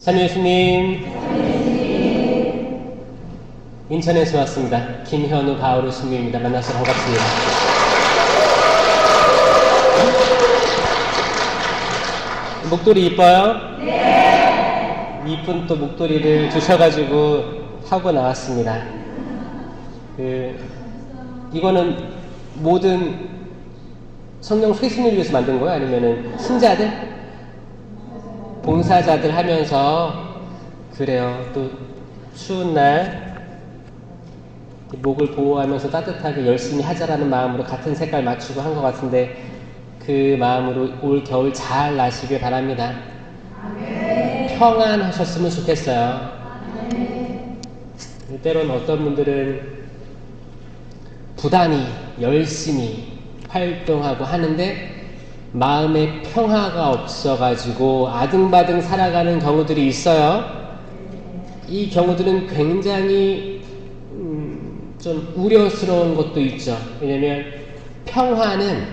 찬유 예수님, 인천에서 왔습니다. 김현우 바오르 신부입니다. 만나서 반갑습니다. 목도리 이뻐요? 네. 이쁜 또 목도리를 주셔가지고 하고 나왔습니다. 이거는 모든 성령 쇄신을 위해서 만든 거예요? 아니면은 신자들? 봉사자들 하면서 그래요. 또 추운 날 목을 보호하면서 따뜻하게 열심히 하자라는 마음으로 같은 색깔 맞추고 한 것 같은데 그 마음으로 올 겨울 잘 나시길 바랍니다. 평안하셨으면 좋겠어요. 때론 어떤 분들은 부단히 열심히 활동하고 하는데 마음에 평화가 없어가지고 아등바등 살아가는 경우들이 있어요. 이 경우들은 굉장히 좀 우려스러운 것도 있죠. 왜냐면 평화는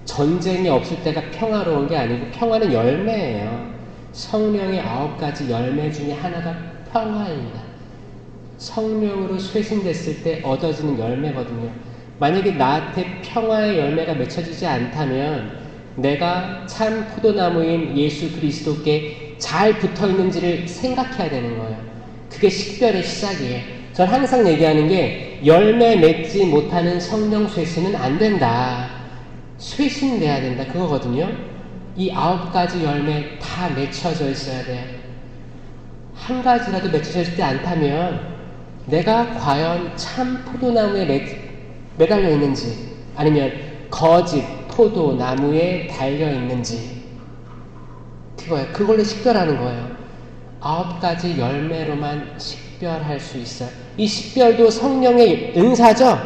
전쟁이 없을 때가 평화로운 게 아니고 평화는 열매예요. 성령의 9가지 열매 중에 하나가 평화입니다. 성령으로 쇄신됐을 때 얻어지는 열매거든요. 만약에 나한테 평화의 열매가 맺혀지지 않다면 내가 참 포도나무인 예수 그리스도께 잘 붙어있는지를 생각해야 되는 거예요. 그게 식별의 시작이에요. 전 항상 얘기하는 게 열매 맺지 못하는 성령 쇄신은 안 된다. 쇄신돼야 된다. 그거거든요. 이 9가지 열매 다 맺혀져 있어야 돼요. 한 가지라도 맺혀져 있지 않다면 내가 과연 참 포도나무에 매달려 있는지 아니면 거짓 포도나무에 달려 있는지 그거예요. 그걸로 식별하는 거예요. 9가지 열매로만 식별할 수 있어요. 이 식별도 성령의 은사죠?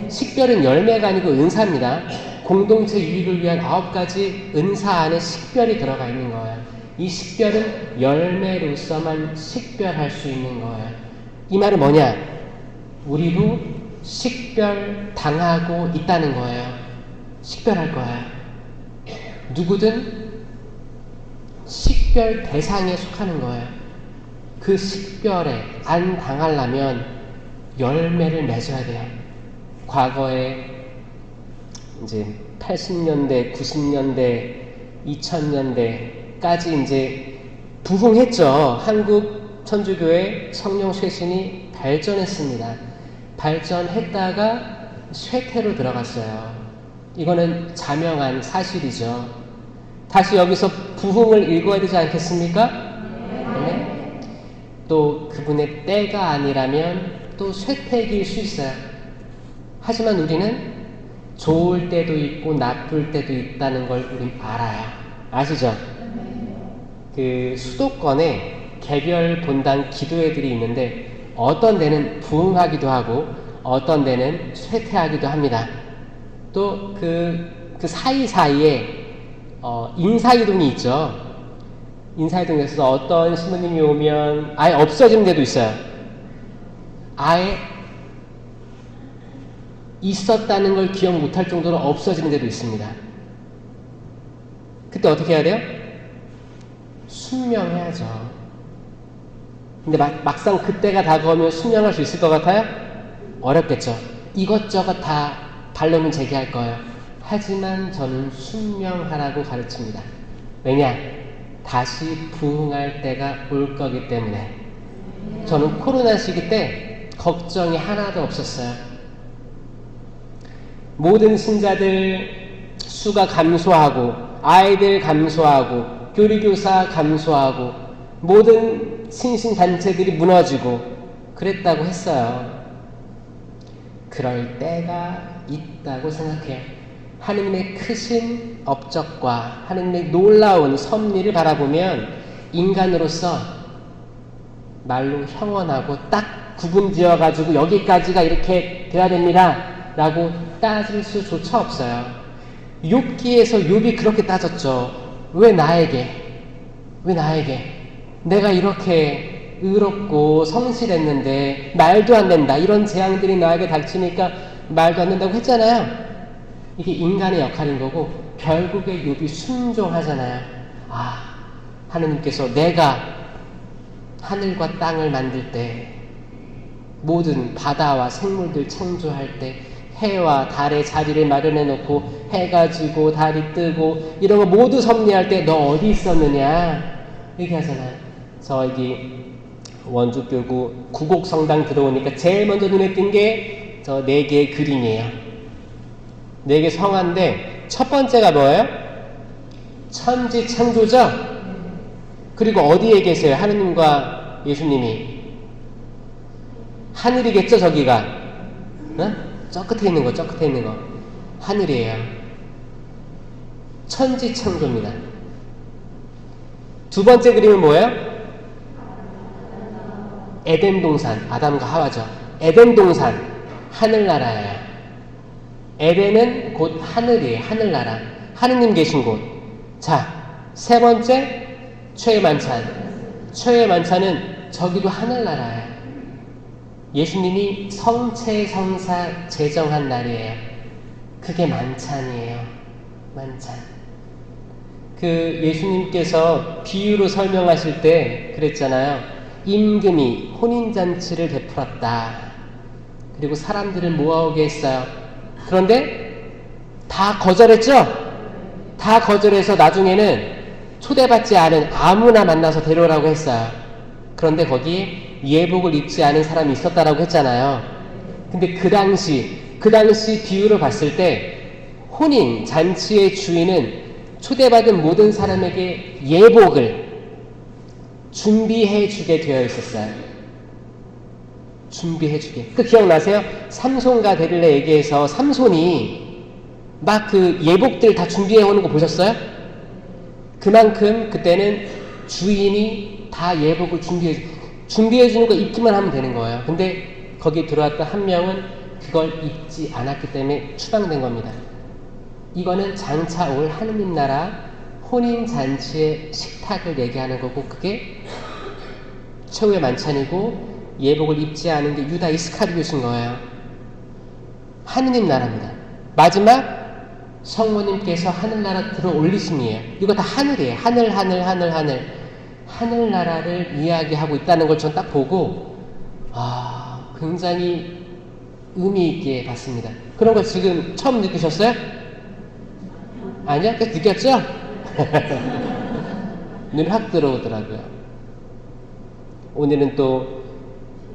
식별은 열매가 아니고 은사입니다. 공동체 유익을 위한 9가지 은사 안에 식별이 들어가 있는 거예요. 이 식별은 열매로서만 식별할 수 있는 거예요. 이 말은 뭐냐? 우리도 식별 당하고 있다는 거예요. 식별할 거야. 누구든 식별 대상에 속하는 거예요. 그 식별에 안 당하려면 열매를 맺어야 돼요. 과거에 이제 80년대, 90년대, 2000년대까지 이제 부흥했죠. 한국 천주교회 성령 쇄신이 발전했습니다. 발전했다가 쇠퇴로 들어갔어요. 이거는 자명한 사실이죠. 다시 여기서 부흥을 읽어야 되지 않겠습니까? 네. 또 그분의 때가 아니라면 또 쇠퇴일 수 있어요. 하지만 우리는 좋을 때도 있고 나쁠 때도 있다는 걸 우린 알아요. 아시죠? 그 수도권에 개별 본당 기도회들이 있는데 어떤 데는 부흥하기도 하고 어떤 데는 쇠퇴하기도 합니다. 또 그 사이사이에 인사이동이 있죠. 인사이동에서 어떤 신부님이 오면 아예 없어지는 데도 있어요. 아예 있었다는 걸 기억 못할 정도로 없어지는 데도 있습니다. 그때 어떻게 해야 돼요? 순명해야죠. 근데 막상 그때가 다가오면 순명할 수 있을 것 같아요? 어렵겠죠. 이것저것 다 반론을 제기할 거예요. 하지만 저는 순명하라고 가르칩니다. 왜냐? 다시 부흥할 때가 올 거기 때문에. 저는 코로나 시기 때 걱정이 하나도 없었어요. 모든 신자들 수가 감소하고 아이들 감소하고 교리교사 감소하고 모든 신신단체들이 무너지고 그랬다고 했어요. 그럴 때가 있다고 생각해요. 하느님의 크신 업적과 하느님의 놀라운 섭리를 바라보면 인간으로서 말로 형언하고 딱 구분지어가지고 여기까지가 이렇게 돼야 됩니다 라고 따질 수조차 없어요. 욥기에서 욥이 그렇게 따졌죠. 왜 나에게 내가 이렇게 의롭고 성실했는데 말도 안 된다. 이런 재앙들이 나에게 닥치니까 말도 안 된다고 했잖아요. 이게 인간의 역할인 거고 결국에 욥이 순종하잖아요. 하느님께서 내가 하늘과 땅을 만들 때, 모든 바다와 생물들 창조할 때, 해와 달의 자리를 마련해 놓고 해가 지고 달이 뜨고 이런 거 모두 섭리할 때 너 어디 있었느냐 얘기하잖아요. 저 여기 원주교구 구곡성당 들어오니까 제일 먼저 눈에 띈 게 저 4개의 그림이에요. 4개 성화인데 첫 번째가 뭐예요? 천지 창조죠? 그리고 어디에 계세요? 하느님과 예수님이. 하늘이겠죠, 저기가. 어? 저 끝에 있는 거, 저 끝에 있는 거. 하늘이에요. 천지 창조입니다. 두 번째 그림은 뭐예요? 에덴 동산. 아담과 하와죠. 에덴 동산. 하늘나라예요. 에덴은 곧 하늘이에요. 하늘나라. 하느님 계신 곳. 자, 세 번째 최후의 만찬. 최후의 만찬은 저기도 하늘나라예요. 예수님이 성체성사 제정한 날이에요. 그게 만찬이에요. 만찬. 그 예수님께서 비유로 설명하실 때 그랬잖아요. 임금이 혼인잔치를 베풀었다. 그리고 사람들을 모아오게 했어요. 그런데 다 거절했죠? 다 거절해서 나중에는 초대받지 않은 아무나 만나서 데려오라고 했어요. 그런데 거기에 예복을 입지 않은 사람이 있었다라고 했잖아요. 근데 그 당시 비유를 봤을 때 혼인 잔치의 주인은 초대받은 모든 사람에게 예복을 준비해 주게 되어 있었어요. 준비해 주게. 그 기억나세요? 삼손과 데릴라 얘기해서 삼손이 막 그 예복들 다 준비해 오는 거 보셨어요? 그만큼 그때는 주인이 다 예복을 준비해 주는 거 입기만 하면 되는 거예요. 근데 거기 들어왔던 한 명은 그걸 입지 않았기 때문에 추방된 겁니다. 이거는 장차 올 하느님 나라 혼인 잔치의 식탁을 얘기하는 거고, 그게 최후의 만찬이고 예복을 입지 않은 게 유다 이스카리ot인 거예요. 하느님 나라입니다. 마지막 성모님께서 하늘나라 들어 올리심이에요. 이거 다 하늘이에요. 하늘나라를 이야기하고 있다는 걸 전 딱 보고 굉장히 의미 있게 봤습니다. 그런 거 지금 처음 느끼셨어요? 아니야? 계속 느꼈죠? 눈이 확 들어오더라고요. 오늘은 또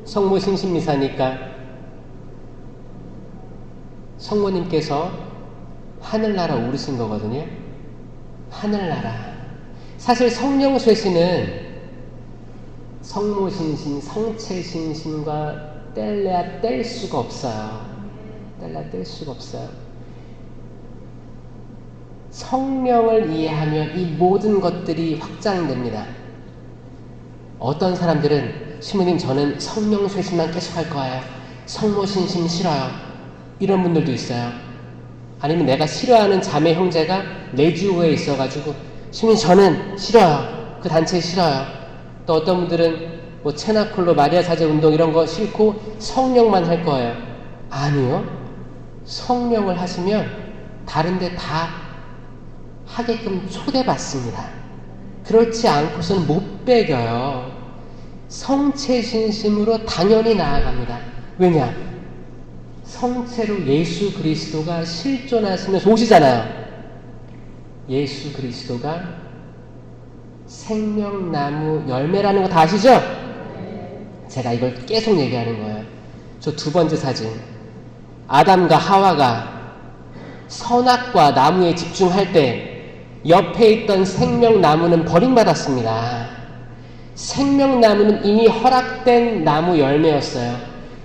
성모 신신미사니까 성모님께서 하늘나라 오르신 거거든요. 하늘나라. 사실 성령 쇠신은 성모 신신, 성체 신신과 뗄래야 뗄 수가 없어요. 뗄래야 뗄 수가 없어요. 성령을 이해하면 이 모든 것들이 확장됩니다. 어떤 사람들은 신부님 저는 성령 쇠신만 계속 할 거예요. 성모 신신 싫어요. 이런 분들도 있어요. 아니면 내가 싫어하는 자매 형제가 내주호에 있어가지고 신부님 저는 싫어요. 그 단체 싫어요. 또 어떤 분들은 뭐 체나콜로 마리아 사제 운동 이런 거 싫고 성령만 할 거예요. 아니요. 성령을 하시면 다른 데 다 하게끔 초대받습니다. 그렇지 않고서는 못 배겨요. 성체신심으로 당연히 나아갑니다. 왜냐? 성체로 예수 그리스도가 실존하시면서 오시잖아요. 예수 그리스도가 생명나무 열매라는 거 다 아시죠? 제가 이걸 계속 얘기하는 거예요. 저 두 번째 사진. 아담과 하와가 선악과 나무에 집중할 때 옆에 있던 생명나무는 버림받았습니다. 생명나무는 이미 허락된 나무 열매였어요.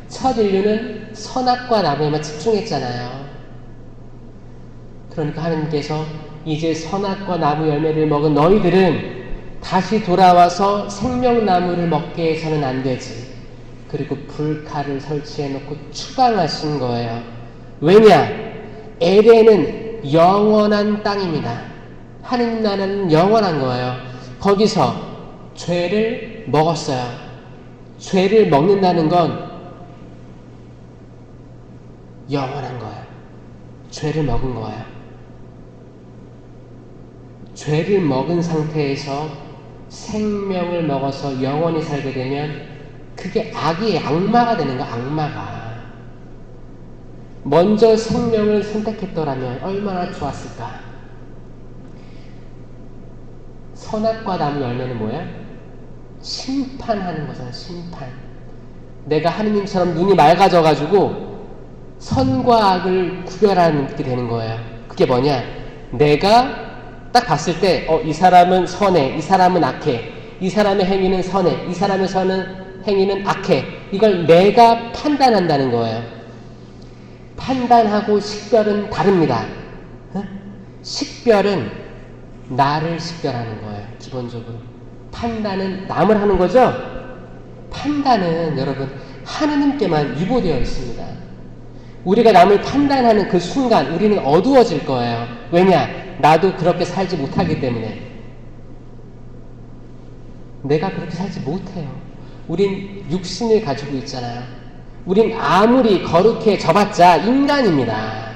첫 인류는 선악과 나무에만 집중했잖아요. 그러니까 하나님께서 이제 선악과 나무 열매를 먹은 너희들은 다시 돌아와서 생명나무를 먹게 해서는 안 되지. 그리고 불칼을 설치해 놓고 추방하신 거예요. 왜냐? 에덴은 영원한 땅입니다. 하느님 나라는 영원한 거예요. 거기서 죄를 먹었어요. 죄를 먹는다는 건 영원한 거예요. 죄를 먹은 거예요. 죄를 먹은 상태에서 생명을 먹어서 영원히 살게 되면 그게 악이에요. 악마가 되는 거야. 악마가. 먼저 생명을 선택했더라면 얼마나 좋았을까. 선악과 나무 열매는 뭐야? 심판하는 거잖아. 심판. 내가 하느님처럼 눈이 맑아져가지고 선과 악을 구별하는 게 되는 거예요. 그게 뭐냐? 내가 딱 봤을 때 이 사람은 선해, 이 사람은 악해, 이 사람의 행위는 선해, 이 사람의 행위는 악해. 이걸 내가 판단한다는 거예요. 판단하고 식별은 다릅니다. 식별은 나를 식별하는 거예요. 기본적으로. 판단은 남을 하는 거죠. 판단은 여러분 하느님께만 유보되어 있습니다. 우리가 남을 판단하는 그 순간 우리는 어두워질 거예요. 왜냐? 나도 그렇게 살지 못하기 때문에. 내가 그렇게 살지 못해요. 우린 육신을 가지고 있잖아요. 우린 아무리 거룩해져봤자 인간입니다.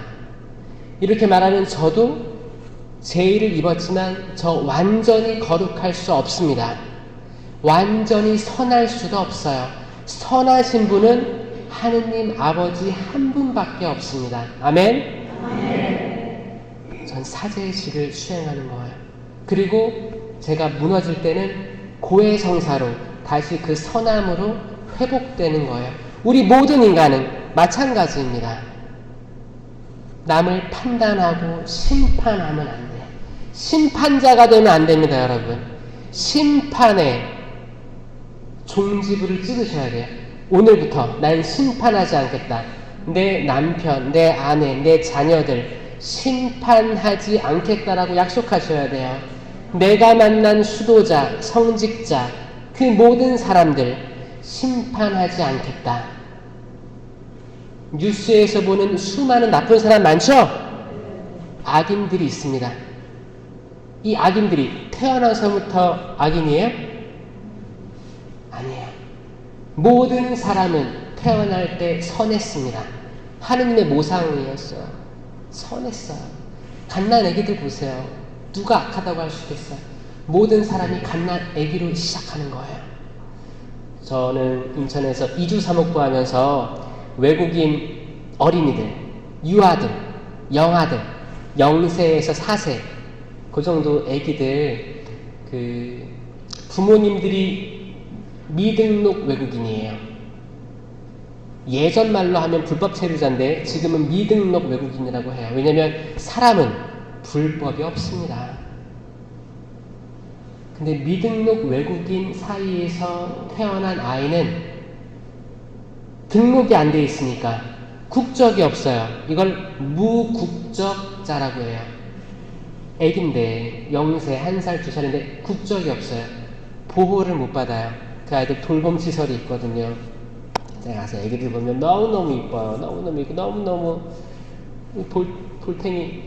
이렇게 말하는 저도 죄를 입었지만 저 완전히 거룩할 수 없습니다. 완전히 선할 수가 없어요. 선하신 분은 하느님 아버지 한 분밖에 없습니다. 아멘? 아멘. 전 사제의 직을 수행하는 거예요. 그리고 제가 무너질 때는 고해성사로 다시 그 선함으로 회복되는 거예요. 우리 모든 인간은 마찬가지입니다. 남을 판단하고 심판하면 안 돼요. 심판자가 되면 안 됩니다, 여러분. 심판의 종지부를 찍으셔야 돼요. 오늘부터 난 심판하지 않겠다. 내 남편, 내 아내, 내 자녀들 심판하지 않겠다라고 약속하셔야 돼요. 내가 만난 수도자, 성직자, 그 모든 사람들 심판하지 않겠다. 뉴스에서 보는 수많은 나쁜 사람 많죠? 악인들이 있습니다. 이 악인들이 태어나서부터 악인이에요? 아니에요. 모든 사람은 태어날 때 선했습니다. 하느님의 모상이었어요. 선했어요. 갓난 애기들 보세요. 누가 악하다고 할 수 있겠어요? 모든 사람이 갓난 애기로 시작하는 거예요. 저는 인천에서 이주 사목부 하면서 외국인 어린이들, 유아들, 영아들, 0세에서 4세 그 정도 애기들 부모님들이 미등록 외국인이에요. 예전 말로 하면 불법 체류자인데 지금은 미등록 외국인이라고 해요. 왜냐하면 사람은 불법이 없습니다. 근데 미등록 외국인 사이에서 태어난 아이는 등록이 안 돼 있으니까 국적이 없어요. 이걸 무국적자라고 해요. 애긴데 0세, 1살, 2살인데 국적이 없어요. 보호를 못 받아요. 그 아이들 돌봄시설이 있거든요. 제가 가서 애기들 보면 너무너무 이뻐요. 너무너무 이쁘고 너무너무 볼탱이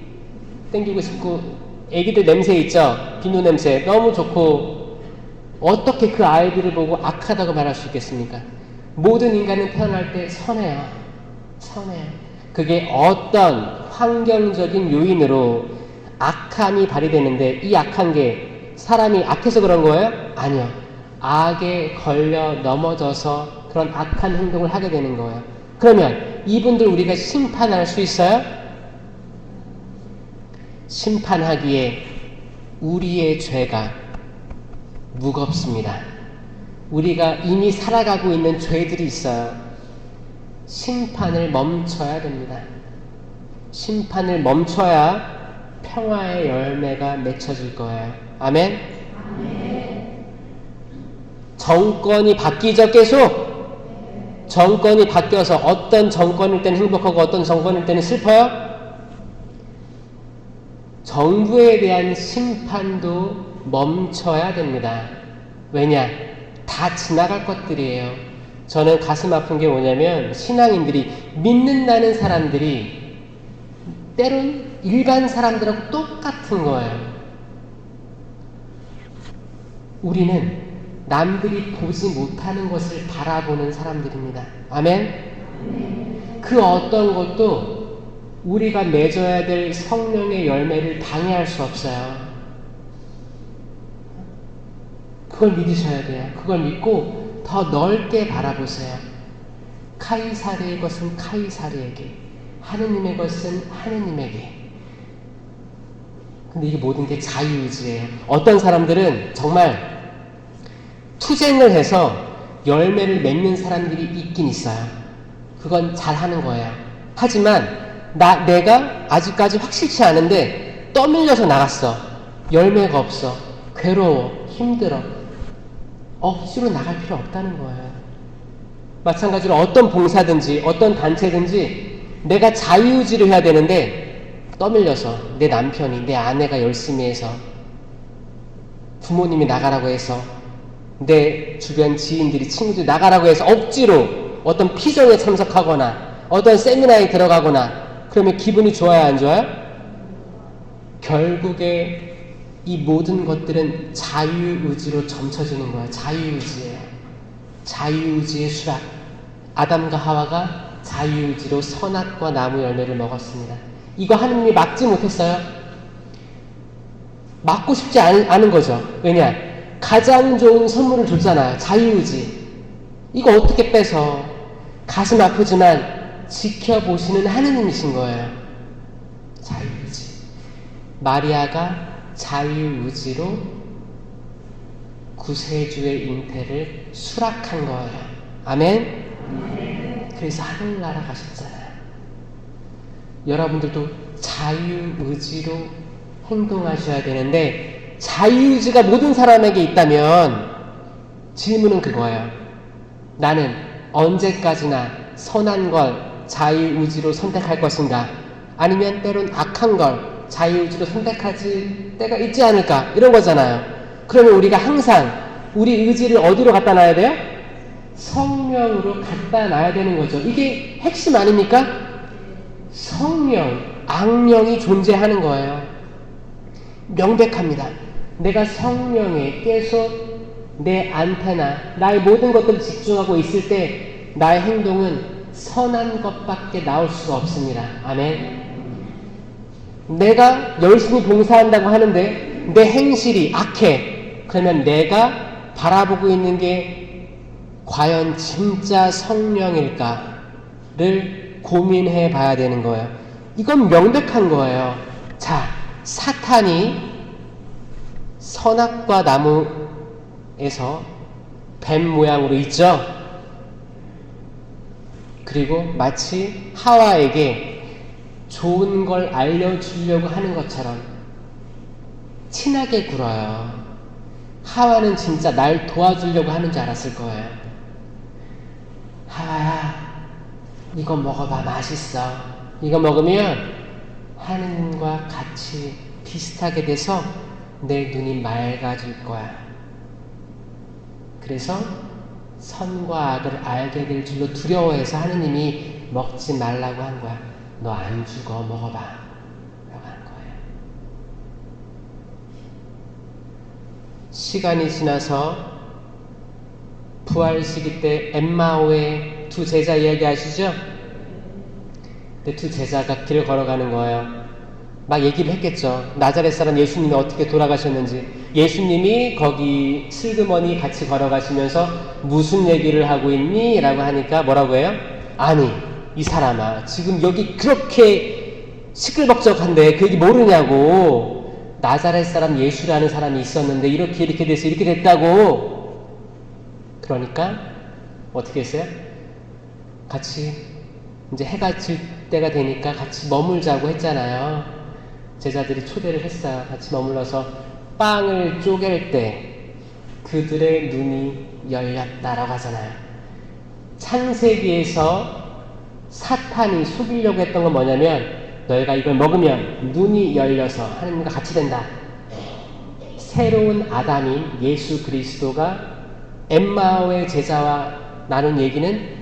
땡기고 싶고 애기들 냄새 있죠? 비누 냄새 너무 좋고 어떻게 그 아이들을 보고 악하다고 말할 수 있겠습니까? 모든 인간은 태어날 때 선해요. 선해요. 그게 어떤 환경적인 요인으로 악함이 발휘되는데 이 악한 게 사람이 악해서 그런 거예요? 아니요. 악에 걸려 넘어져서 그런 악한 행동을 하게 되는 거예요. 그러면 이분들 우리가 심판할 수 있어요? 심판하기에 우리의 죄가 무겁습니다. 우리가 이미 살아가고 있는 죄들이 있어요. 심판을 멈춰야 됩니다. 심판을 멈춰야 평화의 열매가 맺혀질 거예요. 아멘? 아멘. 정권이 바뀌죠, 계속? 정권이 바뀌어서 어떤 정권일 때는 행복하고 어떤 정권일 때는 슬퍼요? 정부에 대한 심판도 멈춰야 됩니다. 왜냐? 다 지나갈 것들이에요. 저는 가슴 아픈 게 뭐냐면 신앙인들이 믿는다는 사람들이 때론 일반 사람들하고 똑같은 거예요. 우리는 남들이 보지 못하는 것을 바라보는 사람들입니다. 아멘? 그 어떤 것도 우리가 맺어야 될 성령의 열매를 방해할 수 없어요. 그걸 믿으셔야 돼요. 그걸 믿고 더 넓게 바라보세요. 카이사르의 것은 카이사르에게, 하느님의 것은 하느님에게. 근데 이게 모든 게 자유의지예요. 어떤 사람들은 정말 투쟁을 해서 열매를 맺는 사람들이 있긴 있어요. 그건 잘하는 거예요. 하지만 내가 아직까지 확실치 않은데 떠밀려서 나갔어. 열매가 없어. 괴로워. 힘들어. 억지로 나갈 필요 없다는 거예요. 마찬가지로 어떤 봉사든지 어떤 단체든지 내가 자유의지를 해야 되는데 떠밀려서 내 남편이, 내 아내가 열심히 해서, 부모님이 나가라고 해서, 내 주변 지인들이, 친구들이 나가라고 해서 억지로 어떤 피정에 참석하거나 어떤 세미나에 들어가거나 그러면 기분이 좋아요, 안 좋아요? 결국에 이 모든 것들은 자유의지로 점쳐지는 거예요. 자유의지예요. 자유의지의 수락. 아담과 하와가 자유의지로 선악과 나무 열매를 먹었습니다. 이거 하느님이 막지 못했어요. 막고 싶지 않은 거죠. 왜냐? 가장 좋은 선물을 줬잖아요. 자유의지. 이거 어떻게 뺏어? 가슴 아프지만 지켜보시는 하느님이신 거예요. 자유의지. 마리아가 자유의지로 구세주의 잉태를 수락한 거예요. 아멘? 그래서 하늘나라 가셨잖아요. 여러분들도 자유의지로 행동하셔야 되는데, 자유의지가 모든 사람에게 있다면 질문은 그거예요. 나는 언제까지나 선한 걸 자유의지로 선택할 것인가? 아니면 때론 악한 걸 자유의지로 선택하지 때가 있지 않을까? 이런 거잖아요. 그러면 우리가 항상 우리 의지를 어디로 갖다 놔야 돼요? 성령으로 갖다 놔야 되는 거죠. 이게 핵심 아닙니까? 성령, 악령이 존재하는 거예요. 명백합니다. 내가 성령에 계속 내 안테나, 나의 모든 것들을 집중하고 있을 때 나의 행동은 선한 것밖에 나올 수가 없습니다. 아멘. 내가 열심히 봉사한다고 하는데 내 행실이 악해. 그러면 내가 바라보고 있는 게 과연 진짜 성령일까를 고민해 봐야 되는 거예요. 이건 명백한 거예요. 자, 사탄이 선악과 나무에서 뱀 모양으로 있죠. 그리고 마치 하와에게 좋은 걸 알려주려고 하는 것처럼 친하게 굴어요. 하와는 진짜 날 도와주려고 하는 줄 알았을 거예요. 하와야, 이거 먹어봐. 맛있어. 이거 먹으면 하느님과 같이 비슷하게 돼서 내 눈이 맑아질 거야. 그래서 선과 악을 알게 될 줄로 두려워해서 하느님이 먹지 말라고 한 거야. 너 안 죽어, 먹어봐 라고 한 거예요. 시간이 지나서 부활시기 때 엠마오의 두 제자 이야기 아시죠? 그 두 제자가 길을 걸어가는 거예요. 막 얘기를 했겠죠. 나자렛 사람 예수님이 어떻게 돌아가셨는지. 예수님이 거기 슬그머니 같이 걸어가시면서 무슨 얘기를 하고 있니? 라고 하니까 뭐라고 해요? 아니, 이 사람아, 지금 여기 그렇게 시끌벅적한데 그 얘기 모르냐고. 나자렛 사람 예수라는 사람이 있었는데 이렇게 돼서 이렇게 됐다고. 그러니까 어떻게 했어요? 같이 이제 해가 질 때가 되니까 같이 머물자고 했잖아요. 제자들이 초대를 했어요. 같이 머물러서 빵을 쪼갤 때 그들의 눈이 열렸다라고 하잖아요. 창세기에서 사탄이 속이려고 했던 건 뭐냐면, 너희가 이걸 먹으면 눈이 열려서 하나님과 같이 된다. 새로운 아담인 예수 그리스도가 엠마오의 제자와 나눈 얘기는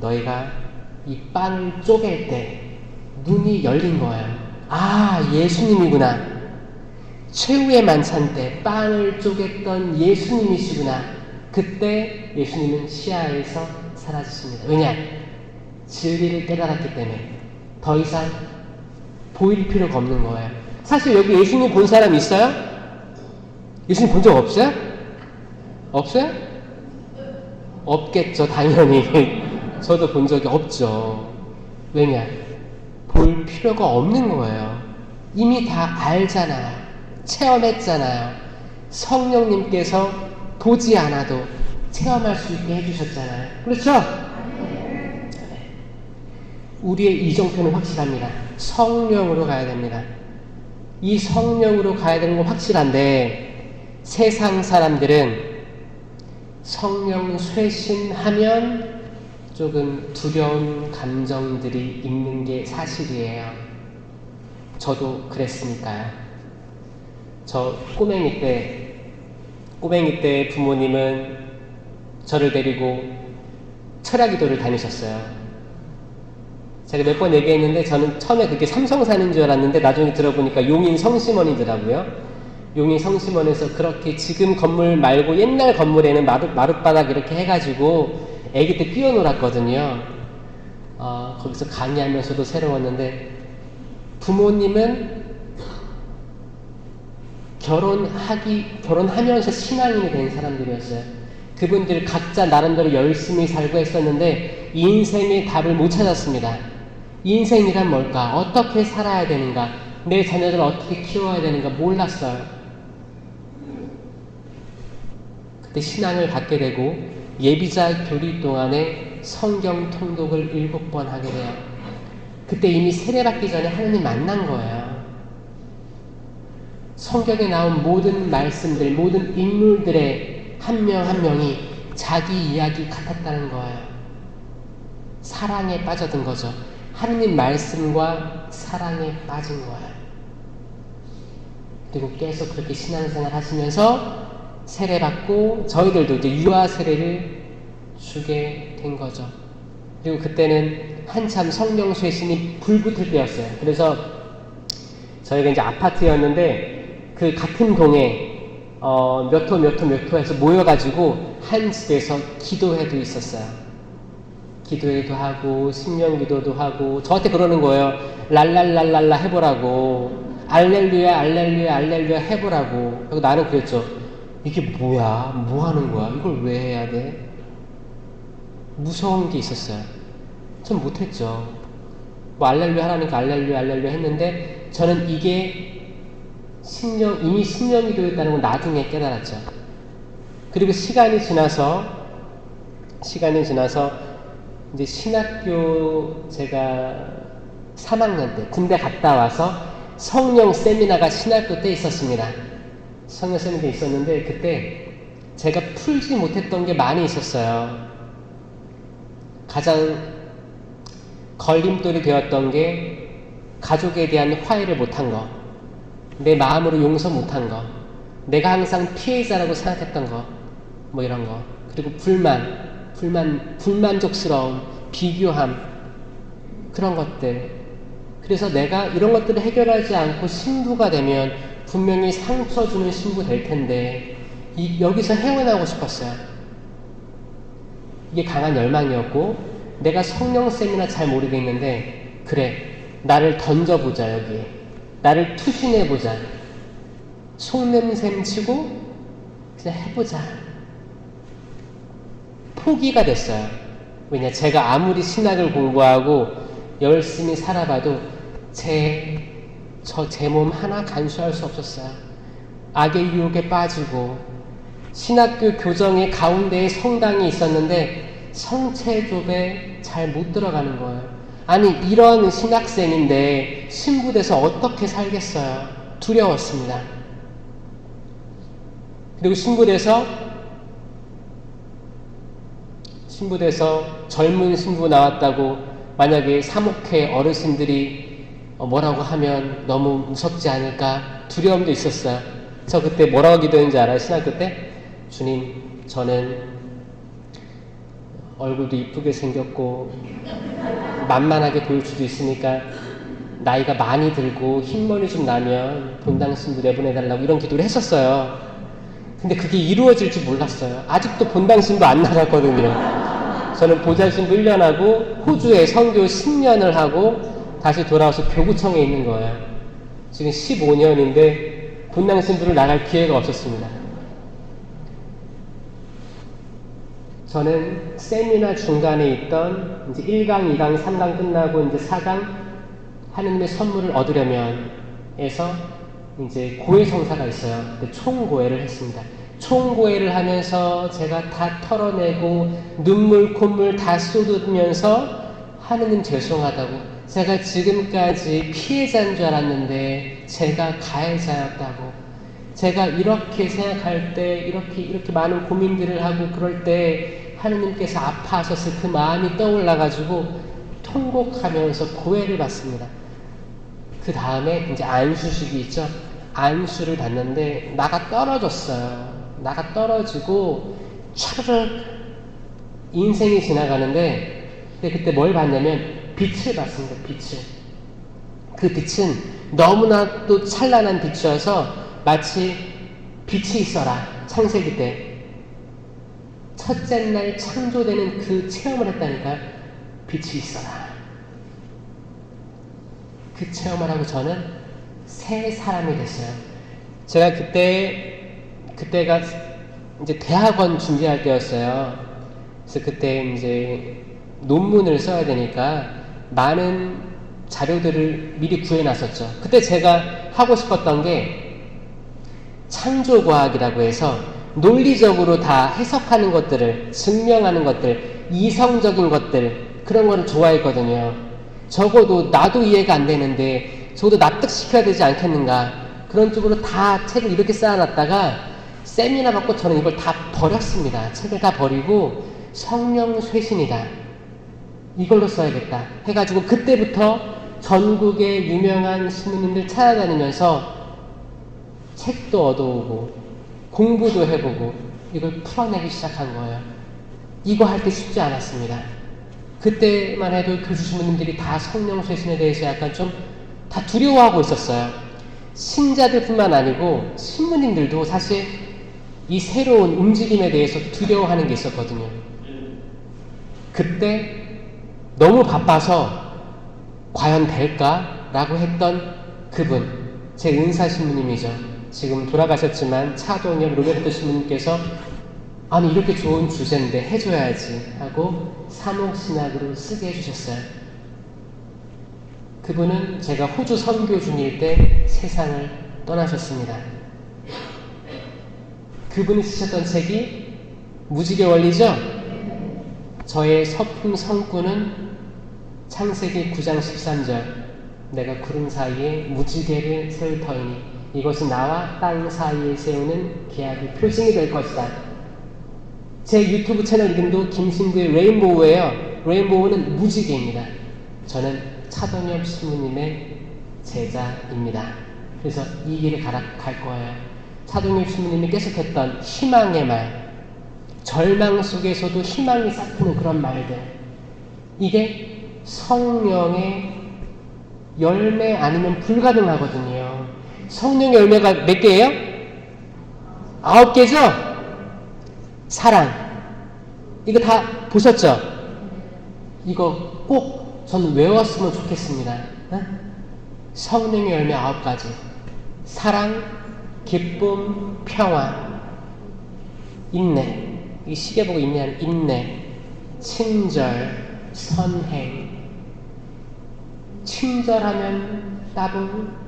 너희가 이 빵을 쪼갤 때 눈이 열린 거예요. 아, 예수님이구나. 최후의 만찬 때 빵을 쪼갰던 예수님이시구나. 그때 예수님은 시야에서 사라지십니다. 왜냐? 진리를 깨달았기 때문에 더 이상 보일 필요가 없는 거예요. 사실 여기 예수님 본 사람 있어요? 예수님 본 적 없어요? 없어요? 없겠죠, 당연히. 저도 본 적이 없죠. 왜냐? 볼 필요가 없는 거예요. 이미 다 알잖아요. 체험했잖아요. 성령님께서 보지 않아도 체험할 수 있게 해주셨잖아요. 그렇죠? 우리의 이정표는 확실합니다. 성령으로 가야 됩니다. 이 성령으로 가야 되는 건 확실한데 세상 사람들은 성령 쇄신하면 조금 두려운 감정들이 있는 게 사실이에요. 저도 그랬으니까요. 저 꼬맹이 때 부모님은 저를 데리고 철야기도를 다니셨어요. 제가 몇 번 얘기했는데 저는 처음에 그게 삼성산인 줄 알았는데 나중에 들어보니까 용인 성심원이더라고요. 용인 성심원에서 그렇게 지금 건물 말고 옛날 건물에는 마룻바닥 이렇게 해가지고 애기 때 뛰어놀았거든요. 거기서 강의하면서도 새로웠는데 부모님은 결혼하면서 신앙인이 된 사람들이었어요. 그분들 각자 나름대로 열심히 살고 했었는데 인생의 답을 못 찾았습니다. 인생이란 뭘까? 어떻게 살아야 되는가? 내 자녀들을 어떻게 키워야 되는가? 몰랐어요. 그때 신앙을 갖게 되고 예비자 교리 동안에 성경 통독을 7번 하게 돼요. 그때 이미 세례받기 전에 하느님 만난 거예요. 성경에 나온 모든 말씀들, 모든 인물들의 한 명 한 명이 자기 이야기 같았다는 거예요. 사랑에 빠져든 거죠. 하느님 말씀과 사랑에 빠진 거예요. 그리고 계속 그렇게 신앙생활 하시면서 세례받고 저희들도 이제 유아 세례를 주게 된 거죠. 그리고 그때는 한참 성령 쇄신이 불붙을 때였어요. 그래서 저희가 이제 아파트였는데 그 같은 동에 몇 호 해서 모여가지고 한 집에서 기도회도 있었어요. 기도회도 하고 신령 기도도 하고 저한테 그러는 거예요. 랄랄랄랄라 해보라고. 알렐루야 알렐루야 알렐루야 해보라고. 그리고 나는 그랬죠. 이게 뭐야? 뭐 하는 거야? 이걸 왜 해야 돼? 무서운 게 있었어요. 전 못했죠. 뭐 알렐루야 하라니까 알렐루야 알렐루야 했는데 저는 이게 이미 신령 기도였다는 걸 나중에 깨달았죠. 그리고 시간이 지나서 이제 신학교 제가 3학년 때 군대 갔다 와서 성령 세미나가 신학교 때 있었습니다. 성령 세미나 있었는데 그때 제가 풀지 못했던 게 많이 있었어요. 가장 걸림돌이 되었던 게 가족에 대한 화해를 못한 거, 내 마음으로 용서 못한 거, 내가 항상 피해자라고 생각했던 거, 뭐 이런 거. 그리고 불만족스러움, 비교함, 그런 것들. 그래서 내가 이런 것들을 해결하지 않고 신부가 되면 분명히 상처 주는 신부 될 텐데 여기서 헤어나오고 싶었어요. 이게 강한 열망이었고 내가 성령쌤이나 잘 모르겠는데 그래, 나를 던져보자. 여기에 나를 투신해보자. 속냄샘 치고 그냥 해보자. 포기가 됐어요. 왜냐, 제가 아무리 신학을 공부하고 열심히 살아봐도 제 몸 하나 간수할 수 없었어요. 악의 유혹에 빠지고 신학교 교정의 가운데에 성당이 있었는데 성체좁에 잘 못 들어가는 거예요. 아니, 이런 신학생인데 신부돼서 어떻게 살겠어요? 두려웠습니다. 그리고 신부돼서 젊은 신부 나왔다고 만약에 사목회 어르신들이 뭐라고 하면 너무 무섭지 않을까 두려움도 있었어요. 저 그때 뭐라고 기도했는지 알아요? 신학교 때? 주님, 저는 얼굴도 이쁘게 생겼고 만만하게 보일 수도 있으니까 나이가 많이 들고 흰머리 좀 나면 본당 신부 내보내달라고 이런 기도를 했었어요. 근데 그게 이루어질지 몰랐어요. 아직도 본당 신부 안 나갔거든요. 저는 보살 신부 1년 하고 호주에 선교 10년을 하고 다시 돌아와서 교구청에 있는 거예요. 지금 15년인데 본당 신부를 나갈 기회가 없었습니다. 저는 세미나 중간에 있던 이제 1강, 2강, 3강 끝나고 이제 4강 하느님의 선물을 얻으려면 해서 이제 고해성사가 있어요. 총고해를 했습니다. 총고해를 하면서 제가 다 털어내고 눈물, 콧물 다 쏟으면서 하느님 죄송하다고, 제가 지금까지 피해자인 줄 알았는데 제가 가해자였다고, 제가 이렇게 생각할 때 이렇게 많은 고민들을 하고 그럴 때 하느님께서 아파하셨을 그 마음이 떠올라가지고 통곡하면서 고해를 받습니다. 그 다음에 이제 안수식이 있죠. 안수를 받는데 나가 떨어졌어요. 나가 떨어지고 차르륵 인생이 지나가는데, 근데 그때 뭘 봤냐면 빛을 봤습니다. 빛을. 그 빛은 너무나도 찬란한 빛이어서 마치 빛이 있어라, 창세기 때 첫째 날 창조되는 그 체험을 했다니까요. 빛이 있어라. 그 체험을 하고 저는 새 사람이 됐어요. 제가 그때가 이제 대학원 준비할 때였어요. 그래서 그때 이제 논문을 써야 되니까 많은 자료들을 미리 구해놨었죠. 그때 제가 하고 싶었던 게 창조과학이라고 해서 논리적으로 다 해석하는 것들을, 증명하는 것들, 이성적인 것들, 그런 거를 좋아했거든요. 적어도 나도 이해가 안 되는데 적어도 납득시켜야 되지 않겠는가, 그런 쪽으로 다 책을 이렇게 쌓아놨다가 세미나 받고 저는 이걸 다 버렸습니다. 책을 다 버리고 성령 쇄신이다, 이걸로 써야겠다 해가지고 그때부터 전국의 유명한 신부님들 찾아다니면서 책도 얻어오고 공부도 해보고 이걸 풀어내기 시작한 거예요. 이거 할 때 쉽지 않았습니다. 그때만 해도 교주 신부님들이 다 성령 쇄신에 대해서 약간 좀 다 두려워하고 있었어요. 신자들 뿐만 아니고 신부님들도 사실 이 새로운 움직임에 대해서 두려워하는 게 있었거든요. 그때 너무 바빠서 과연 될까라고 했던 그분, 제 은사 신부님이죠. 지금 돌아가셨지만 차동엽 로베르토 신부님께서 아니 이렇게 좋은 주제인데 해줘야지 하고 사목신학으로 쓰게 해주셨어요. 그분은 제가 호주 선교 중일 때 세상을 떠나셨습니다. 그분이 쓰셨던 책이 무지개 원리죠? 저의 서품 성구는 창세기 9장 13절, 내가 구름 사이에 무지개를 세울 터이니 이것이 나와 땅 사이에 세우는 계약의 표징이 될 것이다. 제 유튜브 채널 이름도 김신구의 레인보우예요. 레인보우는 무지개입니다. 저는 차동엽 신부님의 제자입니다. 그래서 이 길을 갈 거예요. 차동엽 신부님이 계속했던 희망의 말, 절망 속에서도 희망이 싹트는 그런 말들, 이게 성령의 열매 아니면 불가능하거든요. 성령의 열매가 몇 개예요? 9개죠? 사랑. 이거 다 보셨죠? 이거 꼭 저는 외웠으면 좋겠습니다. 성령의 열매 9가지. 사랑, 기쁨, 평화, 인내. 이 시계 보고 인내하는 인내, 친절, 선행. 친절하면 따봉,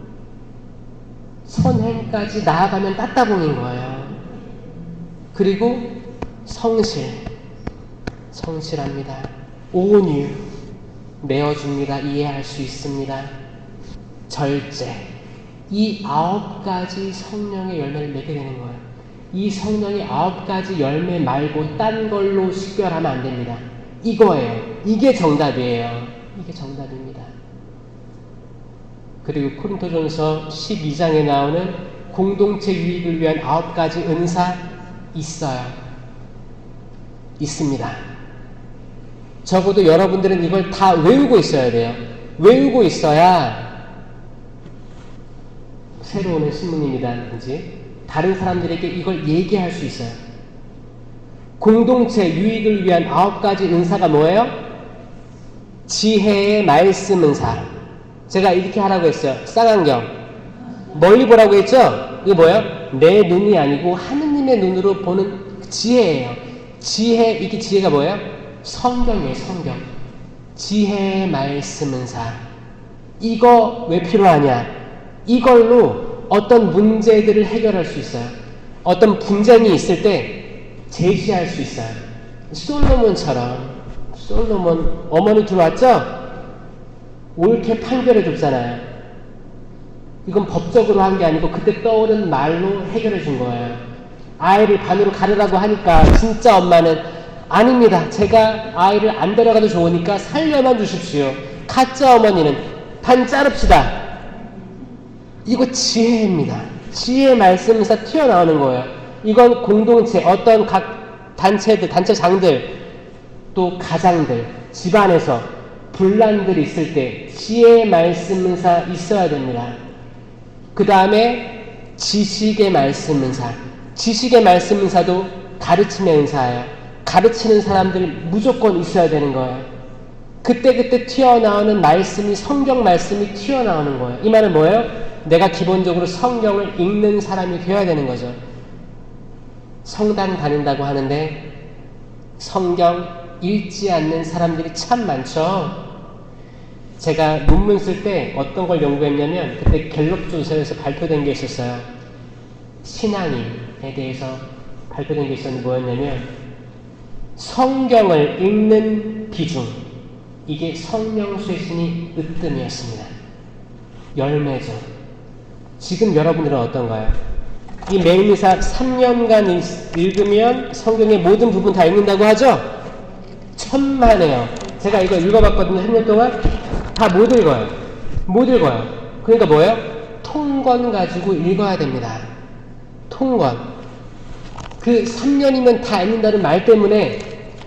선행까지 나아가면 따따봉인 거예요. 그리고 성실합니다. 온유, 내어줍니다. 이해할 수 있습니다. 절제. 이 9가지 성령의 열매를 맺게 되는 거예요. 이 성령의 9가지 열매 말고 딴 걸로 식별하면 안 됩니다. 이거예요. 이게 정답이에요. 이게 정답입니다. 그리고 코린토전서 12장에 나오는 공동체 유익을 위한 9가지 은사 있어요. 있습니다. 적어도 여러분들은 이걸 다 외우고 있어야 돼요. 외우고 있어야 새로 오는 신부님이라든지 다른 사람들에게 이걸 얘기할 수 있어요. 공동체 유익을 위한 9가지 은사가 뭐예요? 지혜의 말씀 은사. 제가 이렇게 하라고 했어요. 쌍안경. 멀리 보라고 했죠? 이게 뭐예요? 내 눈이 아니고 하느님의 눈으로 보는 지혜예요. 이게 지혜가 뭐예요? 성경이에요, 성경. 지혜의 말씀은사. 이거 왜 필요하냐? 이걸로 어떤 문제들을 해결할 수 있어요. 어떤 분쟁이 있을 때 제시할 수 있어요. 솔로몬처럼. 솔로몬 어머니 들어왔죠? 옳게 판결해 줬잖아요. 이건 법적으로 한 게 아니고 그때 떠오른 말로 해결해 준 거예요. 아이를 반으로 가르라고 하니까 진짜 엄마는 아닙니다. 제가 아이를 안 데려가도 좋으니까 살려만 주십시오. 가짜 어머니는 반 자릅시다. 이거 지혜입니다. 지혜의 말씀에서 튀어나오는 거예요. 이건 공동체, 어떤 각 단체들, 단체장들, 또 가장들, 집안에서 분란들이 있을 때 지혜의 말씀은사 있어야 됩니다. 그 다음에 지식의 말씀은사. 지식의 말씀은사도 가르침의 은사예요. 가르치는 사람들 무조건 있어야 되는 거예요. 그때 튀어나오는 말씀이 성경 말씀이 튀어나오는 거예요. 이 말은 뭐예요? 내가 기본적으로 성경을 읽는 사람이 되어야 되는 거죠. 성당 다닌다고 하는데 성경 읽지 않는 사람들이 참 많죠. 제가 논문 쓸 때 어떤 걸 연구했냐면 그때 갤럽 조사에서 발표된 게 있었어요. 신앙인에 대해서 발표된 게 있었는데 뭐였냐면 성경을 읽는 비중, 이게 성령 쇄신이 으뜸이었습니다. 열매죠. 지금 여러분들은 어떤가요? 이 매일미사 3년간 읽으면 성경의 모든 부분 다 읽는다고 하죠? 천만에요. 제가 이거 읽어봤거든요. 3년 동안 다 못 읽어요. 못 읽어요. 그러니까 뭐예요? 통건 가지고 읽어야 됩니다. 통건. 그 3년이면 다 읽는다는 말 때문에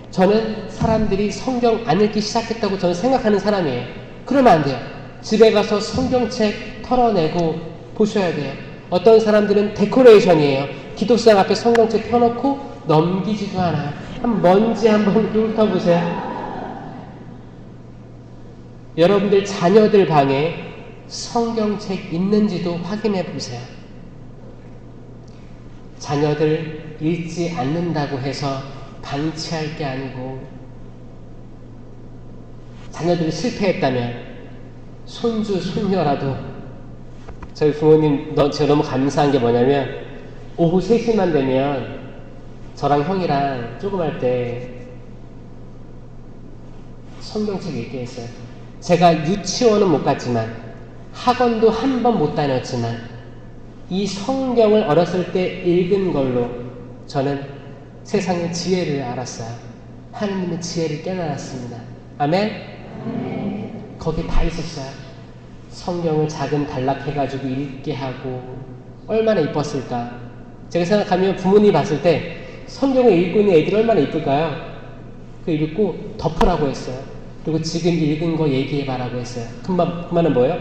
저는 사람들이 성경 안 읽기 시작했다고 저는 생각하는 사람이에요. 그러면 안 돼요. 집에 가서 성경책 털어내고 보셔야 돼요. 어떤 사람들은 데코레이션이에요. 기독상 앞에 성경책 펴놓고 넘기지도 않아요. 먼지 한번 훑어보세요. 여러분들 자녀들 방에 성경책 있는지도 확인해 보세요. 자녀들 읽지 않는다고 해서 방치할 게 아니고, 자녀들이 실패했다면 손주, 손녀라도, 저희 부모님 제가 너무 감사한 게 뭐냐면 오후 3시만 되면 저랑 형이랑 조그말 때 성경책 읽게 했어요. 제가 유치원은 못 갔지만 학원도 한 번 못 다녔지만 이 성경을 어렸을 때 읽은 걸로 저는 세상의 지혜를 알았어요. 하느님의 지혜를 깨달았습니다. 아멘? 거기 다 있었어요. 성경을 작은 단락 해가지고 읽게 하고 얼마나 이뻤을까. 제가 생각하면 부모님이 봤을 때 성경을 읽고 있는 애들이 얼마나 이쁠까요? 그 읽고 덮으라고 했어요. 그리고 지금 읽은 거 얘기해봐라고 했어요. 그 말은 뭐예요?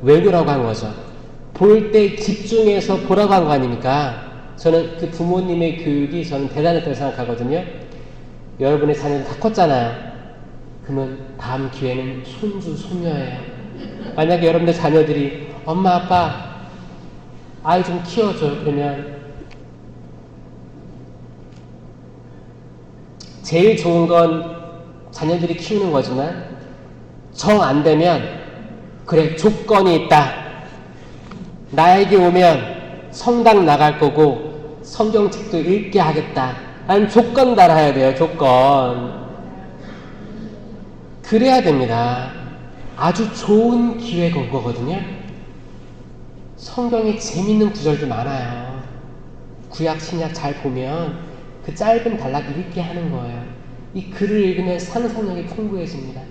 외우라고 한 거죠. 볼 때 집중해서 보라고 한 거 아닙니까? 저는 그 부모님의 교육이 저는 대단했다고 생각하거든요. 여러분의 자녀들 다 컸잖아요. 그러면 다음 기회는 손주, 손녀예요. 만약에 여러분들 자녀들이 엄마, 아빠 아이 좀 키워줘요. 그러면 제일 좋은 건 자녀들이 키우는 거지만 정 안 되면 그래, 조건이 있다. 나에게 오면 성당 나갈 거고 성경책도 읽게 하겠다. 라는 조건 달아야 돼요. 조건. 그래야 됩니다. 아주 좋은 기회가 온 거거든요. 성경에 재밌는 구절도 많아요. 구약, 신약 잘 보면 그 짧은 단락 읽게 하는 거예요. 이 글을 읽으면 상상력이 풍부해집니다.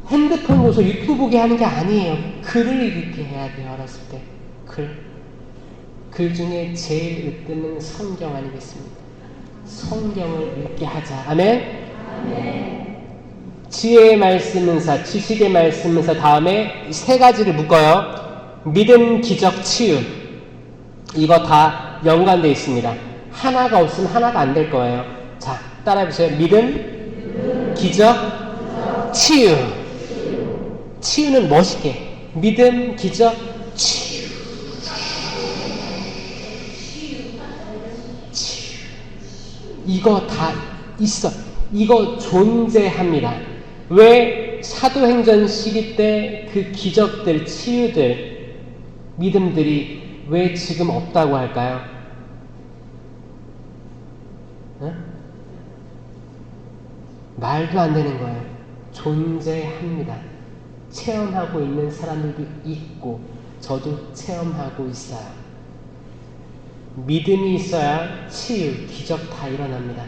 핸드폰 보면서 유튜브 보게 하는 게 아니에요. 글을 읽게 해야 돼요. 어렸을 때. 글 중에 제일 으뜸은 성경 아니겠습니까? 성경을 읽게 하자. 아멘? 아멘. 지혜의 말씀은사, 지식의 말씀은사 다음에 3가지를 묶어요. 믿음, 기적, 치유. 이거 다 연관되어 있습니다. 하나가 없으면 하나가 안 될 거예요. 자, 따라해보세요. 믿음, 기적, 치유. 치유는 멋있게. 믿음, 기적, 치유. 이거 다 있어. 이거 존재합니다. 왜 사도행전 시기 때 그 기적들, 치유들, 믿음들이 왜 지금 없다고 할까요? 말도 안 되는 거예요. 존재합니다. 체험하고 있는 사람들도 있고 저도 체험하고 있어요. 믿음이 있어야 치유, 기적 다 일어납니다.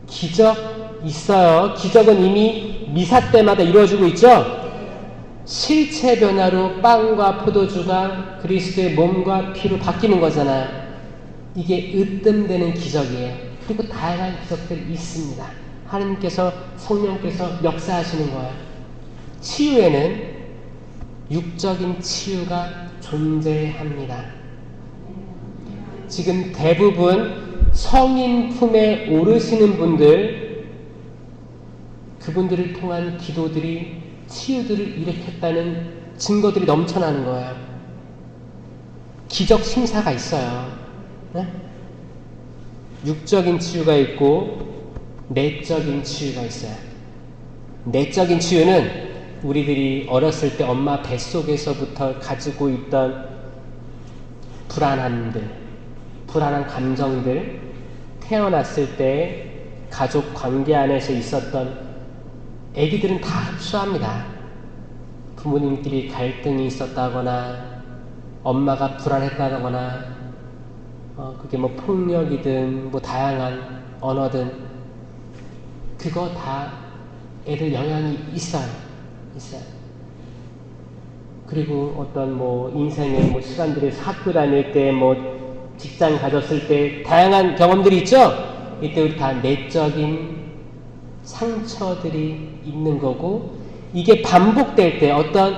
기적 있어요. 기적은 이미 미사 때마다 이루어지고 있죠? 실체 변화로 빵과 포도주가 그리스도의 몸과 피로 바뀌는 거잖아요. 이게 으뜸되는 기적이에요. 그리고 다양한 기적들이 있습니다. 하나님께서, 성령께서 역사하시는 거예요. 치유에는 육적인 치유가 존재합니다. 지금 대부분 성인 품에 오르시는 분들, 그분들을 통한 기도들이 치유들을 일으켰다는 증거들이 넘쳐나는 거예요. 기적 심사가 있어요. 네? 육적인 치유가 있고 내적인 치유가 있어요. 내적인 치유는 우리들이 어렸을 때 엄마 뱃속에서부터 가지고 있던 불안한 감정들, 태어났을 때 가족 관계 안에서 있었던, 애기들은 다 흡수합니다. 부모님끼리 갈등이 있었다거나 엄마가 불안했다거나 그게 뭐 폭력이든 뭐 다양한 언어든 그거 다 애들 영향이 있어요. 그리고 어떤 뭐 인생의 뭐 시간들에서 학교 다닐 때 뭐 직장 가졌을 때 다양한 경험들이 있죠? 이때 우리 다 내적인 상처들이 있는 거고, 이게 반복될 때 어떤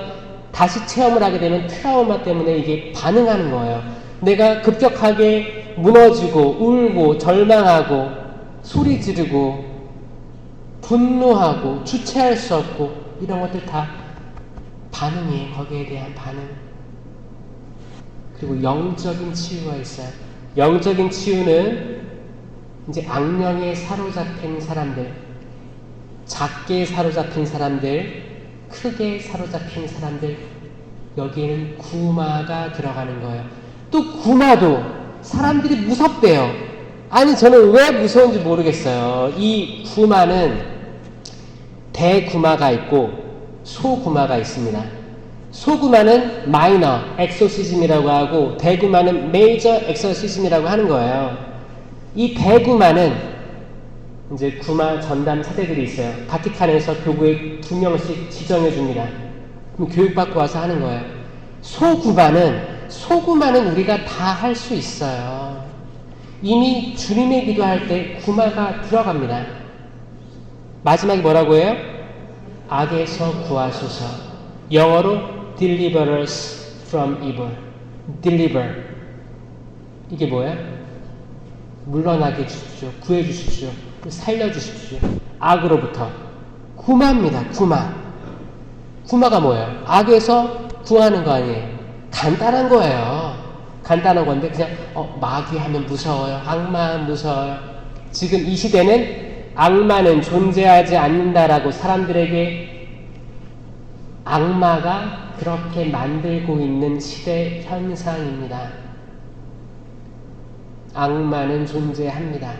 다시 체험을 하게 되면 트라우마 때문에 이게 반응하는 거예요. 내가 급격하게 무너지고 울고 절망하고 소리 지르고 분노하고 주체할 수 없고 이런 것들 다 반응이에요. 거기에 대한 반응. 그리고 영적인 치유가 있어요. 영적인 치유는 이제 악령에 사로잡힌 사람들, 작게 사로잡힌 사람들, 크게 사로잡힌 사람들, 여기에는 구마가 들어가는 거예요. 또 구마도 사람들이 무섭대요. 아니 저는 왜 무서운지 모르겠어요. 이 구마는 대구마가 있고 소구마가 있습니다. 소구마는 마이너 엑소시즘이라고 하고 대구마는 메이저 엑소시즘이라고 하는 거예요. 이 대구마는 이제 구마 전담 사제들이 있어요. 바티칸에서 교구에 2명씩 지정해 줍니다. 그럼 교육받고 와서 하는 거예요. 소구마는 우리가 다 할 수 있어요. 이미 주님의 기도할 때 구마가 들어갑니다. 마지막에 뭐라고 해요? 악에서 구하소서. 영어로 deliver us from evil. deliver. 이게 뭐예요? 물러나게 해주십시오. 구해주십시오. 살려주십시오. 악으로부터. 구마입니다. 구마가 뭐예요? 악에서 구하는 거 아니에요. 간단한 거예요. 간단한 건데 그냥 마귀 하면 무서워요. 악마 무서워요. 지금 이 시대는 악마는 존재하지 않는다라고 사람들에게 악마가 그렇게 만들고 있는 시대 현상입니다. 악마는 존재합니다.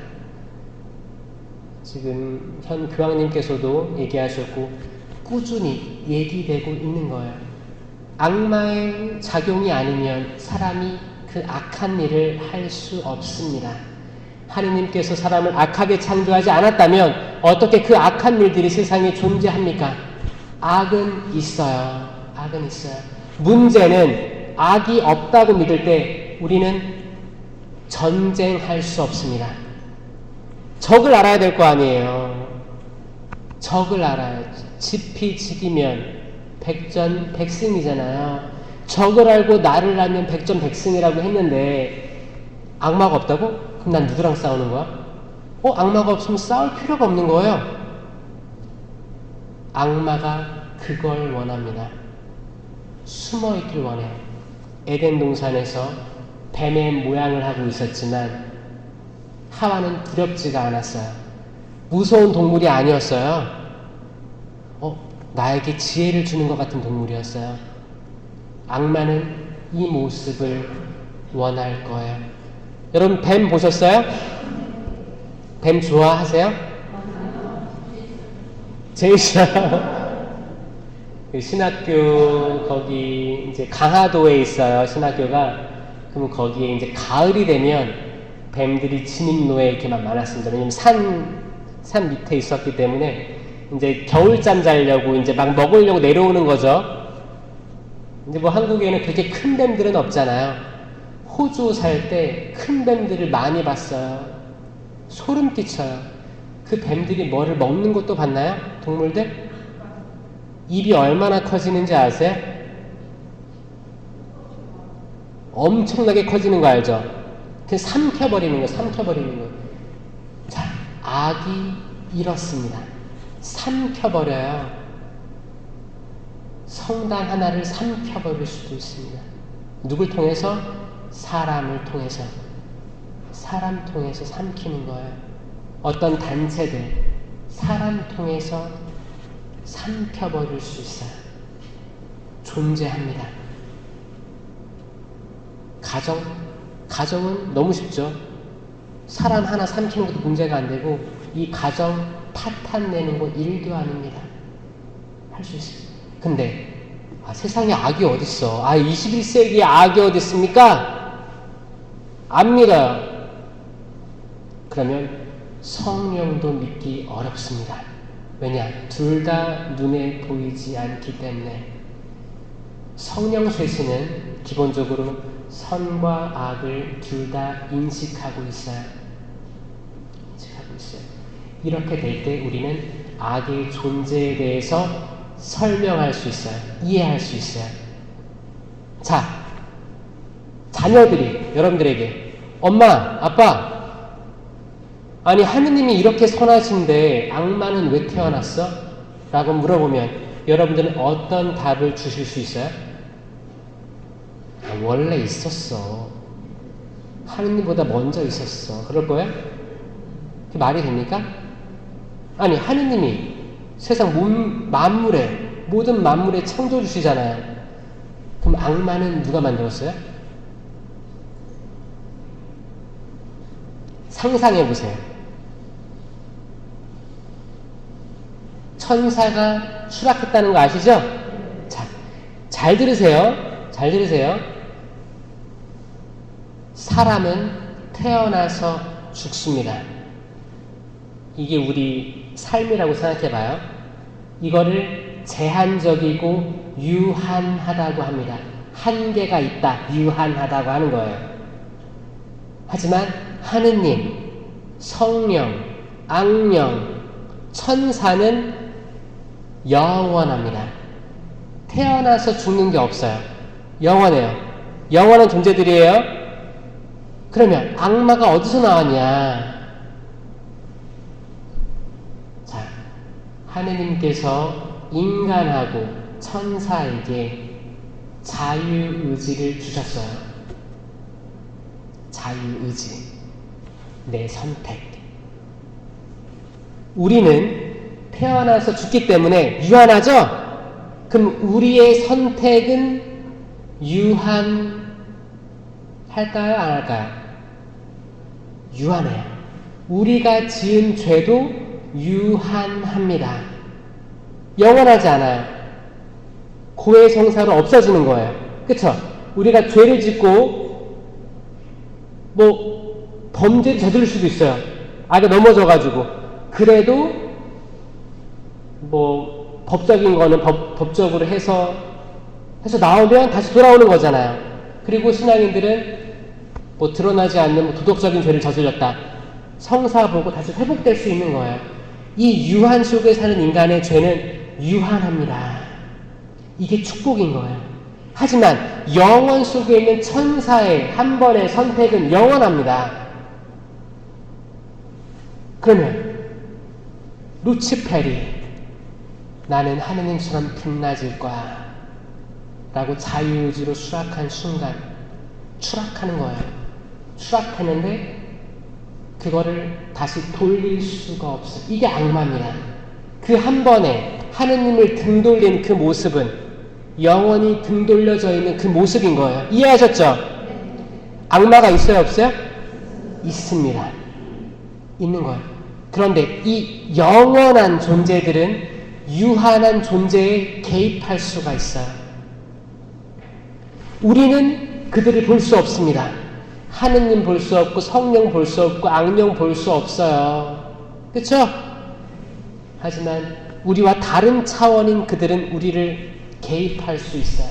지금 현 교황님께서도 얘기하셨고 꾸준히 얘기되고 있는 거예요. 악마의 작용이 아니면 사람이 그 악한 일을 할 수 없습니다. 하느님께서 사람을 악하게 창조하지 않았다면 어떻게 그 악한 일들이 세상에 존재합니까? 악은 있어요. 문제는 악이 없다고 믿을 때 우리는 전쟁할 수 없습니다. 적을 알아야 될 거 아니에요. 적을 알아야지. 지피지기면 백전백승이잖아요. 적을 알고 나를 알면 백전백승이라고 했는데 악마가 없다고? 그럼 난 누구랑 싸우는 거야? 악마가 없으면 싸울 필요가 없는 거예요. 악마가 그걸 원합니다. 숨어있길 원해요. 에덴 동산에서 뱀의 모양을 하고 있었지만 하와는 두렵지가 않았어요. 무서운 동물이 아니었어요. 나에게 지혜를 주는 것 같은 동물이었어요. 악마는 이 모습을 원할 거예요. 여러분 뱀 보셨어요? 뱀 좋아하세요? 제일 싫어요. 그 신학교 거기 이제 강화도에 있어요. 신학교가. 그럼 거기에 이제 가을이 되면 뱀들이 진입로에 이렇게만 많았습니다. 왜냐면 산 밑에 있었기 때문에 이제 겨울잠 자려고 이제 막 먹으려고 내려오는 거죠. 이제 뭐 한국에는 그렇게 큰 뱀들은 없잖아요. 호주 살 때 큰 뱀들을 많이 봤어요. 소름 끼쳐요. 그 뱀들이 뭐를 먹는 것도 봤나요? 동물들? 입이 얼마나 커지는지 아세요? 엄청나게 커지는 거 알죠? 그냥 삼켜버리는 거, 삼켜버리는 거. 자, 악이 이렇습니다. 삼켜버려요. 성당 하나를 삼켜버릴 수도 있습니다. 누굴 통해서? 사람을 통해서. 사람 통해서 삼키는 거예요. 어떤 단체들, 사람 통해서 삼켜버릴 수 있어요. 존재합니다. 가정은 너무 쉽죠. 사람 하나 삼키는 것도 문제가 안 되고 이 가정 파탄내는 거 일도 아닙니다. 할 수 있어요. 근데 세상에 악이 어딨어. 21세기에 악이 어딨습니까? 안 믿어요. 그러면 성령도 믿기 어렵습니다. 왜냐? 둘 다 눈에 보이지 않기 때문에. 성령 쇠신은 기본적으로 선과 악을 둘 다 인식하고 있어요. 이렇게 될 때 우리는 악의 존재에 대해서 설명할 수 있어요. 이해할 수 있어요. 자, 자녀들이 여러분들에게 엄마, 아빠, 아니 하느님이 이렇게 선하신데 악마는 왜 태어났어? 라고 물어보면 여러분들은 어떤 답을 주실 수 있어요? 원래 있었어. 하느님보다 먼저 있었어. 그럴 거예요? 그게 말이 됩니까? 아니 하느님이 세상 만물에 모든 만물에 창조주시잖아요. 그럼 악마는 누가 만들었어요? 상상해보세요. 천사가 추락했다는 거 아시죠? 자, 잘 들으세요. 잘 들으세요. 사람은 태어나서 죽습니다. 이게 우리 삶이라고 생각해봐요. 이거를 제한적이고 유한하다고 합니다. 한계가 있다, 유한하다고 하는 거예요. 하지만 하느님, 성령, 악령, 천사는 영원합니다. 태어나서 죽는 게 없어요. 영원해요. 영원한 존재들이에요. 그러면 악마가 어디서 나왔냐? 자, 하느님께서 인간하고 천사에게 자유의지를 주셨어요. 자유의지. 내 선택. 우리는 태어나서 죽기 때문에 유한하죠? 그럼 우리의 선택은 유한할까요? 안 할까요? 유한해요. 우리가 지은 죄도 유한합니다. 영원하지 않아요. 고해성사로 없어지는 거예요. 그쵸? 우리가 죄를 짓고 범죄를 저지를 수도 있어요. 아까 넘어져가지고. 그래도 법적인 거는 법적으로 해서 나오면 다시 돌아오는 거잖아요. 그리고 신앙인들은 드러나지 않는 도덕적인 죄를 저질렀다. 성사 보고 다시 회복될 수 있는 거예요. 이 유한 속에 사는 인간의 죄는 유한합니다. 이게 축복인 거예요. 하지만 영원 속에 있는 천사의 한 번의 선택은 영원합니다. 그러면 루치페리 나는 하느님처럼 빛나질 거야 라고 자유의지로 수락한 순간 추락하는 거예요. 추락했는데 그거를 다시 돌릴 수가 없어요. 이게 악마입니다. 그 한 번에 하느님을 등 돌린 그 모습은 영원히 등 돌려져 있는 그 모습인 거예요. 이해하셨죠? 악마가 있어요, 없어요? 있습니다. 있는 거예요. 그런데 이 영원한 존재들은 유한한 존재에 개입할 수가 있어요. 우리는 그들을 볼 수 없습니다. 하느님 볼 수 없고 성령 볼 수 없고 악령 볼 수 없어요. 그렇죠? 하지만 우리와 다른 차원인 그들은 우리를 개입할 수 있어요.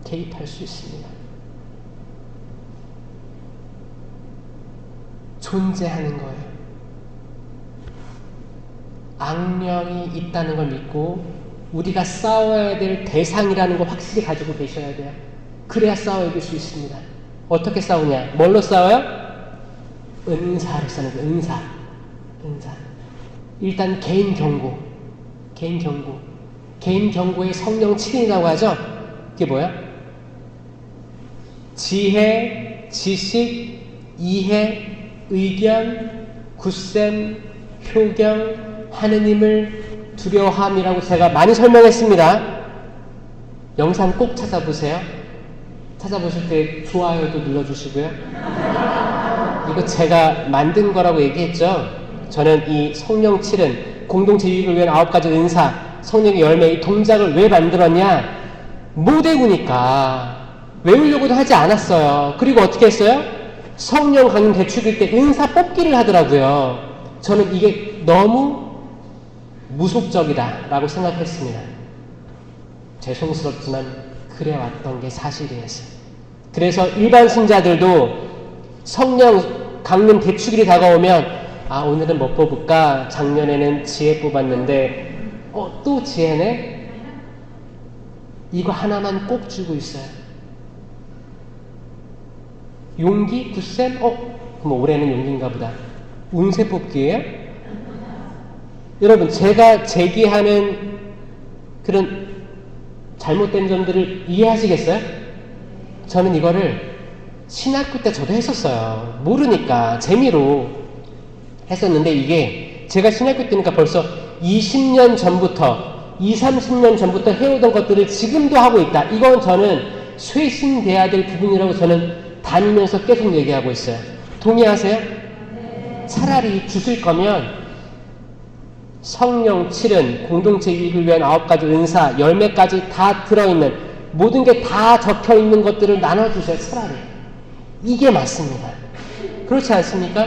개입할 수 있습니다. 존재하는 거예요. 악령이 있다는 걸 믿고 우리가 싸워야 될 대상이라는 걸 확실히 가지고 계셔야 돼요. 그래야 싸워 이길 수 있습니다. 어떻게 싸우냐? 뭘로 싸워요? 은사로 싸우는 거예요. 은사. 일단 개인 경고. 개인 경고의 성령 7인이라고 하죠? 그게 뭐야? 지혜, 지식, 이해, 의견, 굳셈, 효경, 하느님을 두려워함이라고 제가 많이 설명했습니다. 영상 꼭 찾아보세요. 찾아보실 때 좋아요도 눌러주시고요. 이거 제가 만든 거라고 얘기했죠. 저는 이 성령 7은 공동체 유익을 위한 9가지 은사, 성령의 열매, 이 동작을 왜 만들었냐? 모대구니까 외우려고도 하지 않았어요. 그리고 어떻게 했어요? 성령 강림 대축일 때 은사 뽑기를 하더라고요. 저는 이게 너무 무속적이다라고 생각했습니다. 죄송스럽지만 그래왔던 게 사실이었어요. 그래서 일반 신자들도 성령 강림 대축일이 다가오면 오늘은 뭐 뽑을까? 작년에는 지혜 뽑았는데 또 지혜네? 이거 하나만 꼭 주고 있어요. 용기? 굳셈? 그럼 올해는 용기인가 보다. 운세 뽑기예요? 여러분, 제가 제기하는 그런 잘못된 점들을 이해하시겠어요? 저는 이거를 신학교 때 저도 했었어요. 모르니까 재미로 했었는데 이게 제가 신학교 때니까 벌써 20년 전부터 30년 전부터 해오던 것들을 지금도 하고 있다. 이건 저는 쇄신돼야 될 부분이라고 저는 다니면서 계속 얘기하고 있어요. 동의하세요? 차라리 주실 거면 성령 7은 공동체 유익을 위한 9가지 은사, 열매까지 다 들어있는 모든 게 다 적혀있는 것들을 나눠주세요. 차라리. 이게 맞습니다. 그렇지 않습니까?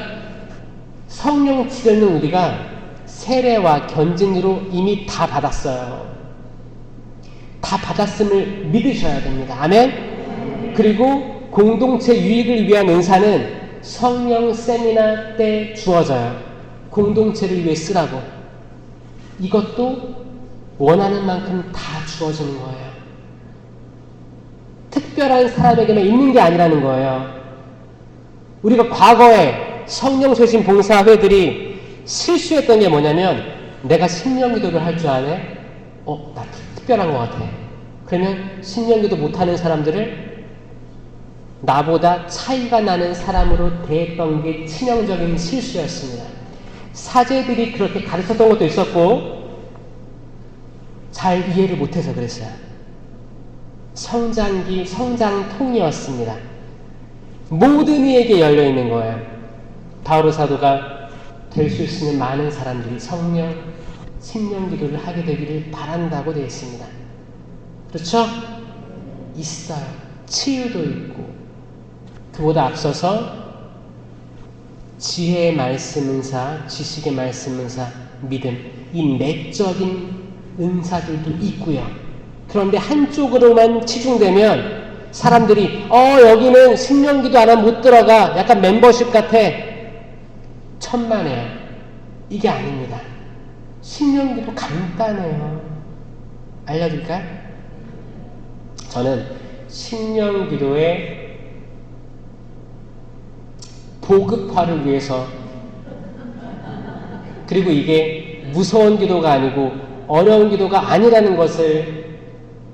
성령 7은 우리가 세례와 견진으로 이미 다 받았어요. 다 받았음을 믿으셔야 됩니다. 아멘? 그리고 공동체 유익을 위한 은사는 성령 세미나 때 주어져요. 공동체를 위해 쓰라고. 이것도 원하는 만큼 다 주어지는 거예요. 특별한 사람에게만 있는 게 아니라는 거예요. 우리가 과거에 성령 쇄신 봉사회들이 실수했던 게 뭐냐면 내가 신령기도를 할 줄 아네? 나 특별한 것 같아. 그러면 신령기도 못하는 사람들을 나보다 차이가 나는 사람으로 대했던 게 치명적인 실수였습니다. 사제들이 그렇게 가르쳤던 것도 있었고 잘 이해를 못해서 그랬어요. 성장기, 성장통이었습니다. 모든 이에게 열려있는 거예요. 바오로 사도가 될 수 있는 많은 사람들이 성령, 신령기도를 하게 되기를 바란다고 되어 있습니다. 그렇죠? 있어요. 치유도 있고 그보다 앞서서 지혜의 말씀 은사, 지식의 말씀 은사, 믿음, 이 내적인 은사들도 있고요. 그런데 한쪽으로만 치중되면 사람들이 여기는 신령기도 안 하면 못 들어가, 약간 멤버십 같아, 천만에요. 이게 아닙니다. 신령기도 간단해요. 알려드릴까요? 저는 신령기도의 보급화를 위해서, 그리고 이게 무서운 기도가 아니고 어려운 기도가 아니라는 것을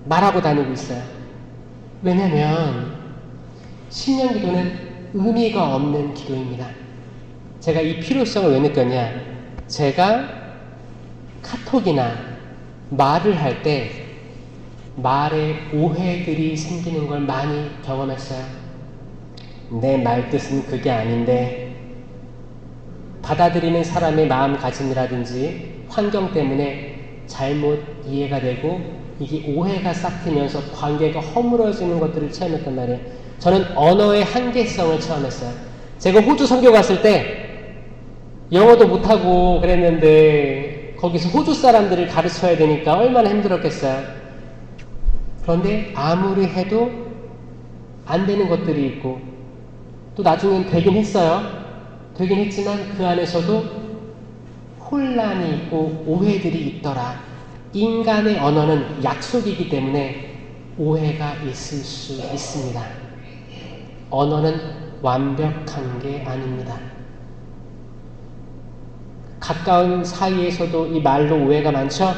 말하고 다니고 있어요. 왜냐면 신령기도는 의미가 없는 기도입니다. 제가 이 필요성을 왜 느꼈냐? 제가 카톡이나 말을 할 때 말에 오해들이 생기는 걸 많이 경험했어요. 내 말뜻은 그게 아닌데, 받아들이는 사람의 마음가짐이라든지 환경 때문에 잘못 이해가 되고 이게 오해가 싹트면서 관계가 허물어지는 것들을 체험했단 말이에요. 저는 언어의 한계성을 체험했어요. 제가 호주 선교 갔을 때 영어도 못하고 그랬는데 거기서 호주 사람들을 가르쳐야 되니까 얼마나 힘들었겠어요. 그런데 아무리 해도 안 되는 것들이 있고 또 나중엔 되긴 했어요. 되긴 했지만 그 안에서도 혼란이 있고 오해들이 있더라. 인간의 언어는 약속이기 때문에 오해가 있을 수 있습니다. 언어는 완벽한 게 아닙니다. 가까운 사이에서도 이 말로 오해가 많죠?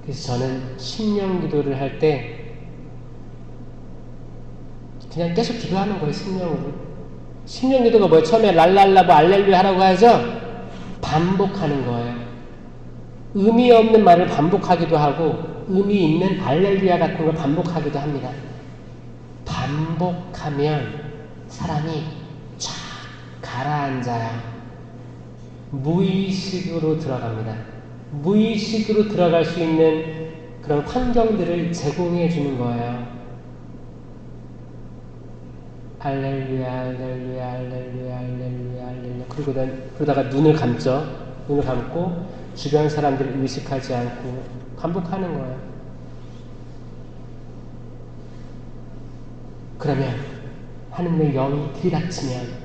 그래서 저는 심령 기도를 할 때 그냥 계속 기도하는 거예요, 심령으로. 심령 기도가 뭐예요? 처음에 랄랄라 뭐 알렐루야 하라고 하죠? 반복하는 거예요. 의미 없는 말을 반복하기도 하고 의미 있는 알렐루야 같은 걸 반복하기도 합니다. 반복하면 사람이 쫙 가라앉아요. 무의식으로 들어갑니다. 무의식으로 들어갈 수 있는 그런 환경들을 제공해 주는 거예요. 알렐루야, 알렐루야, 알렐루야, 알렐루야, 알렐루야. 그러다가 눈을 감죠. 눈을 감고 주변 사람들을 의식하지 않고 반복하는 거예요. 그러면 하느님의 영이 들이닥치면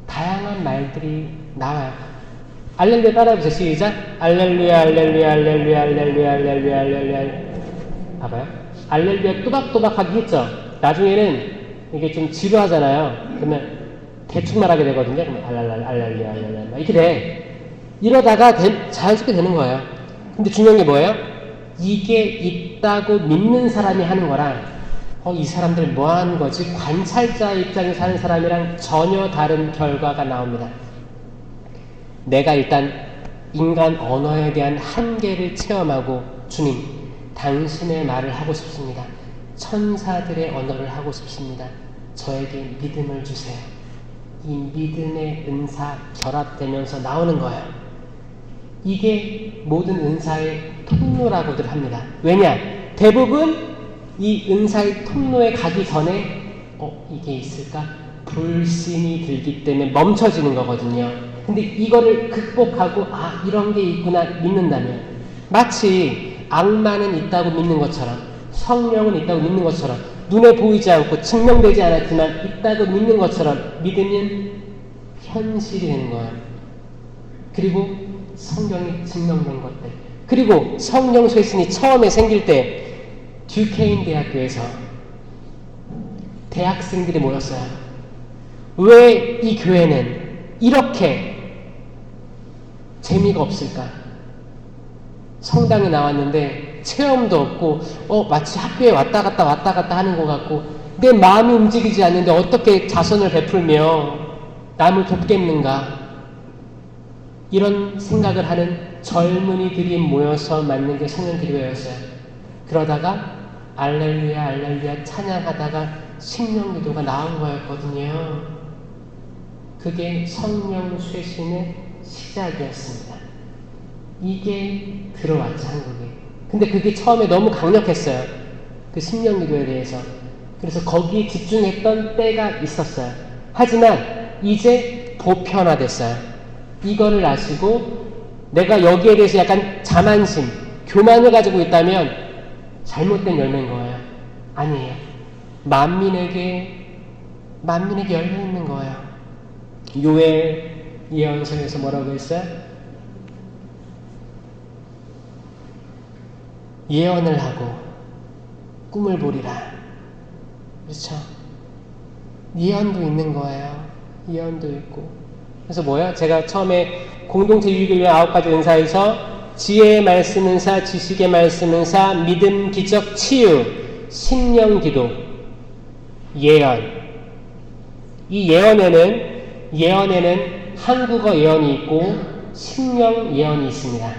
다양한 말들이 나와요. 알렐루야 따라해보세요. 시작. 알렐루야, 알렐루야, 알렐루야, 알렐루야, 알렐루야, 알렐루야. 봐봐요. 알렐루야 또박또박하게 했죠. 나중에는 이게 좀 지루하잖아요. 그러면 대충 말하게 되거든요. 그러면 알랄랄랄랄랄랄 이렇게 돼. 이러다가 자연스럽게 되는 거예요. 근데 중요한 게 뭐예요? 이게 있다고 믿는 사람이 하는 거랑 이 사람들 뭐 하는 거지? 관찰자 입장에서 사는 사람이랑 전혀 다른 결과가 나옵니다. 내가 일단 인간 언어에 대한 한계를 체험하고 주님, 당신의 말을 하고 싶습니다. 천사들의 언어를 하고 싶습니다. 저에게 믿음을 주세요. 이 믿음의 은사 결합되면서 나오는 거예요. 이게 모든 은사의 통로라고들 합니다. 왜냐? 대부분 이 은사의 통로에 가기 전에 이게 있을까? 불신이 들기 때문에 멈춰지는 거거든요. 근데 이거를 극복하고 이런 게 있구나 믿는다면 마치 악마는 있다고 믿는 것처럼 성령은 있다고 믿는 것처럼 눈에 보이지 않고 증명되지 않았지만 있다고 믿는 것처럼 믿으면 현실이 되는 거예요. 그리고 성경이 증명된 것들. 그리고 성령 쇄신이 처음에 생길 때 듀케인 대학교에서 대학생들이 모였어요. 왜 이 교회는 이렇게 재미가 없을까? 성당에 나왔는데 체험도 없고 마치 학교에 왔다 갔다 하는 것 같고 내 마음이 움직이지 않는데 어떻게 자선을 베풀며 남을 돕겠는가? 이런 생각을 하는 젊은이들이 모여서 만든 게 성령기도회였어요. 그러다가 알렐루야 알렐루야 찬양하다가 심령기도가 나온 거였거든요. 그게 성령 쇄신의 시작이었습니다. 이게 들어왔죠, 한국에. 근데 그게 처음에 너무 강력했어요. 그 심령기도에 대해서. 그래서 거기에 집중했던 때가 있었어요. 하지만 이제 보편화됐어요. 이거를 아시고 내가 여기에 대해서 약간 자만심, 교만을 가지고 있다면 잘못된 열매인 거예요. 아니에요. 만민에게 열려있는 거예요. 요엘 예언서에서 뭐라고 했어요? 예언을 하고 꿈을 보리라. 그렇죠? 예언도 있는 거예요. 예언도 있고. 그래서 뭐야? 제가 처음에 공동체 유익을 위한 9가지 은사에서 지혜의 말씀 은사, 지식의 말씀 은사, 믿음, 기적, 치유, 심령 기도 예언. 이 예언에는 한국어 예언이 있고 심령 예언이 있습니다.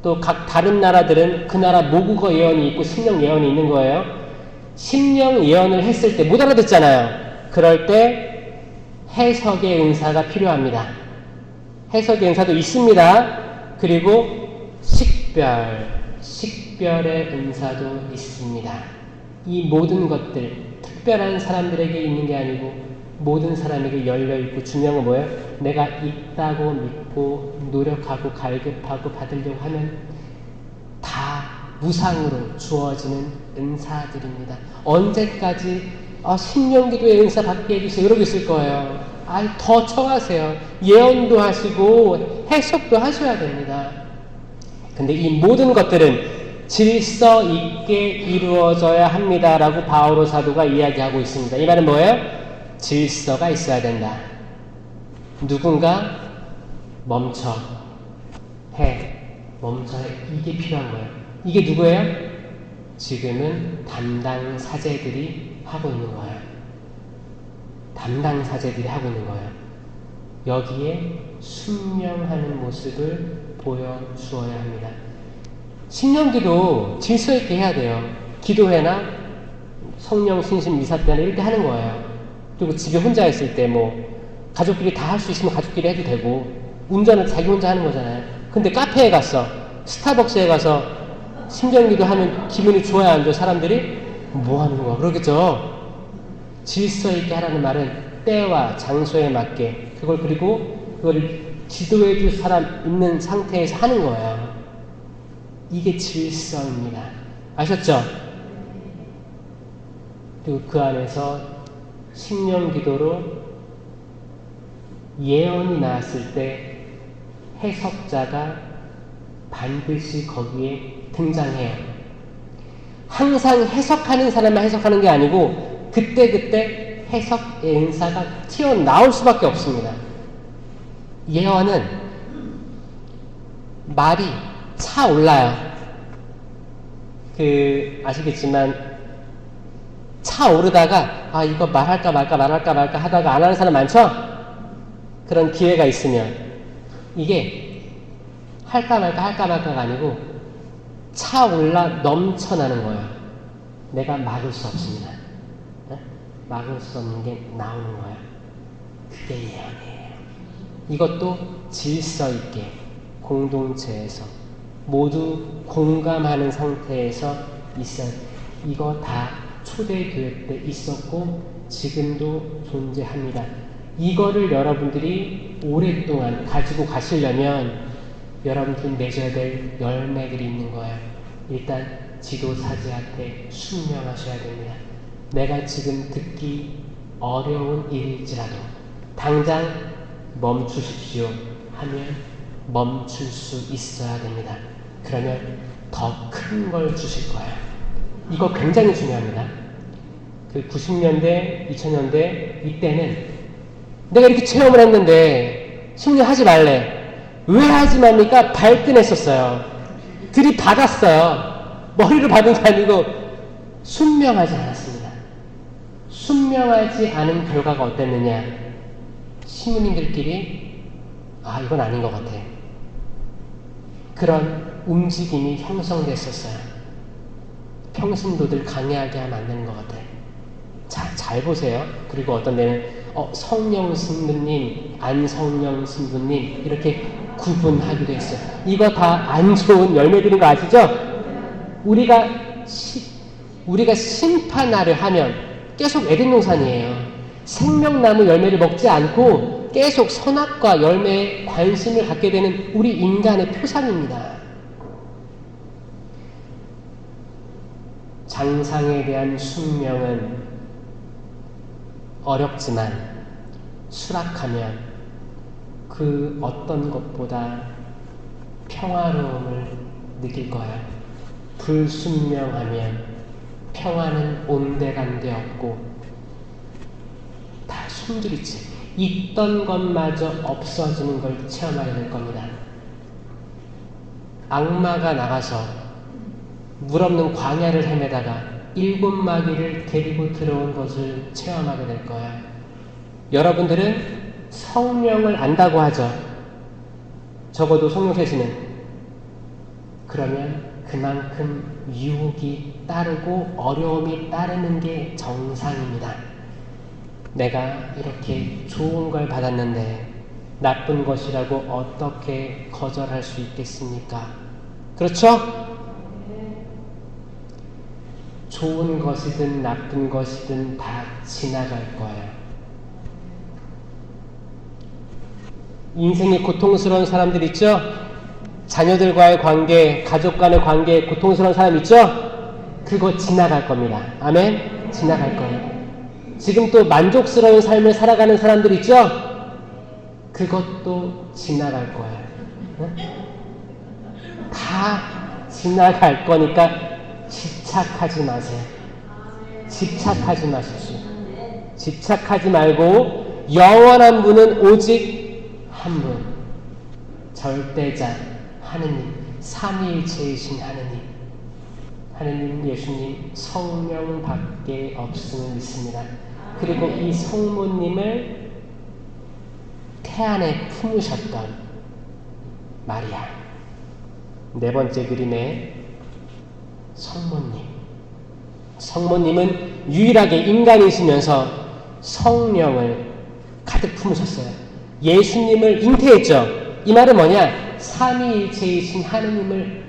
또 각 다른 나라들은 그 나라 모국어 예언이 있고 심령 예언이 있는 거예요. 심령 예언을 했을 때 못 알아듣잖아요. 그럴 때 해석의 은사가 필요합니다. 해석의 은사도 있습니다. 그리고 식별의 은사도 있습니다. 이 모든 것들, 특별한 사람들에게 있는 게 아니고 모든 사람에게 열려있고 중요한 건 뭐예요? 내가 있다고 믿고 노력하고 갈급하고 받으려고 하면 다 무상으로 주어지는 은사들입니다. 언제까지 신령기도의 은사 받게 해주세요 이러고 있을 거예요. 더 청하세요. 예언도 하시고 해석도 하셔야 됩니다. 근데 이 모든 것들은 질서 있게 이루어져야 합니다라고 바오로 사도가 이야기하고 있습니다. 이 말은 뭐예요? 질서가 있어야 된다. 누군가 멈춰 해. 이게 필요한 거예요. 이게 누구예요? 지금은 담당 사제들이 하고 있는 거예요. 담당 사제들이 하고 있는 거예요. 여기에 순명하는 모습을 보여주어야 합니다. 신령기도 질서 있게 해야 돼요. 기도회나 성령 신심 미사 때나 이럴 때 하는 거예요. 그리고 집에 혼자 있을 때 가족끼리 다 할 수 있으면 가족끼리 해도 되고 운전은 자기 혼자 하는 거잖아요. 근데 카페에 가서 스타벅스에 가서 신령기도 하면 기분이 좋아야 안 좋아? 사람들이 뭐 하는 거야? 그러겠죠. 질서 있게 하라는 말은 때와 장소에 맞게 그걸 지도해 줄 사람 있는 상태에서 하는 거예요. 이게 질서입니다. 아셨죠? 그리고 그 안에서 신령기도로 예언이 나왔을 때 해석자가 반드시 거기에 등장해요. 항상 해석하는 사람만 해석하는 게 아니고 그때 해석의 은사가 튀어나올 수밖에 없습니다. 예언은 말이 차올라요. 아시겠지만 차오르다가 이거 말할까 말까 하다가 안 하는 사람 많죠? 그런 기회가 있으면 이게 할까 말까가 아니고 차올라 넘쳐나는 거예요. 내가 막을 수 없습니다. 막을 수 없는 게 나오는 거예요. 그게 예언이에요. 이것도 질서 있게 공동체에서 모두 공감하는 상태에서 있어요. 이거 다 초대교회 때 있었고 지금도 존재합니다. 이거를 여러분들이 오랫동안 가지고 가시려면 여러분들이 맺어야 될 열매들이 있는 거예요. 일단 지도사제한테 순명하셔야 됩니다. 내가 지금 듣기 어려운 일일지라도 당장 멈추십시오 하면 멈출 수 있어야 됩니다. 그러면 더 큰 걸 주실 거예요. 이거 굉장히 중요합니다. 90년대, 2000년대 이때는 내가 이렇게 체험을 했는데 순종하지 말래. 왜 하지 맙니까? 발끈했었어요. 들이받았어요. 머리를 받은 게 아니고 순명하지 않았습니다. 순명하지 않은 결과가 어땠느냐? 신부님들끼리 이건 아닌 것 같아. 그런 움직임이 형성됐었어요. 평신도들 강요하게 하면 안 되는 것 같아. 잘 보세요. 그리고 어떤 데는 성령 신부님, 안성령 신부님 이렇게 구분하기도 했어요. 이거 다 안 좋은 열매들인 거 아시죠? 우리가 심판하려 하면 계속 에덴 동산이에요. 생명나무 열매를 먹지 않고 계속 선악과 열매에 관심을 갖게 되는 우리 인간의 표상입니다. 장상에 대한 순명은 어렵지만 수락하면 그 어떤 것보다 평화로움을 느낄 거예요. 불순명하면 평화는 온데간데 없고 다 숨죽이지. 있던 것마저 없어지는 걸 체험하게 될 겁니다. 악마가 나가서 물 없는 광야를 헤매다가 일곱 마귀를 데리고 들어온 것을 체험하게 될 거예요. 여러분들은 성령을 안다고 하죠. 적어도 성령 셋이는. 그러면 그만큼 유혹이 따르고 어려움이 따르는 게 정상입니다. 내가 이렇게 좋은 걸 받았는데 나쁜 것이라고 어떻게 거절할 수 있겠습니까? 그렇죠? 좋은 것이든 나쁜 것이든 다 지나갈 거예요. 인생이 고통스러운 사람들 있죠? 자녀들과의 관계, 가족 간의 관계, 고통스러운 사람 있죠? 그거 지나갈 겁니다. 아멘? 지나갈 거예요. 지금 또 만족스러운 삶을 살아가는 사람들 있죠? 그것도 지나갈 거예요. 응? 다 지나갈 거니까 집착하지 마세요. 집착하지 마십시오. 집착하지 말고 영원한 분은 오직 한 분. 절대자 하느님, 삼위일체이신 하느님. 하느님, 예수님, 성령밖에 없음을 믿습니다. 그리고 이 성모님을 태안에 품으셨던 마리아. 네 번째 그림의 성모님. 성모님은 유일하게 인간이시면서 성령을 가득 품으셨어요. 예수님을 잉태했죠. 이 말은 뭐냐? 삼위일체이신 하느님을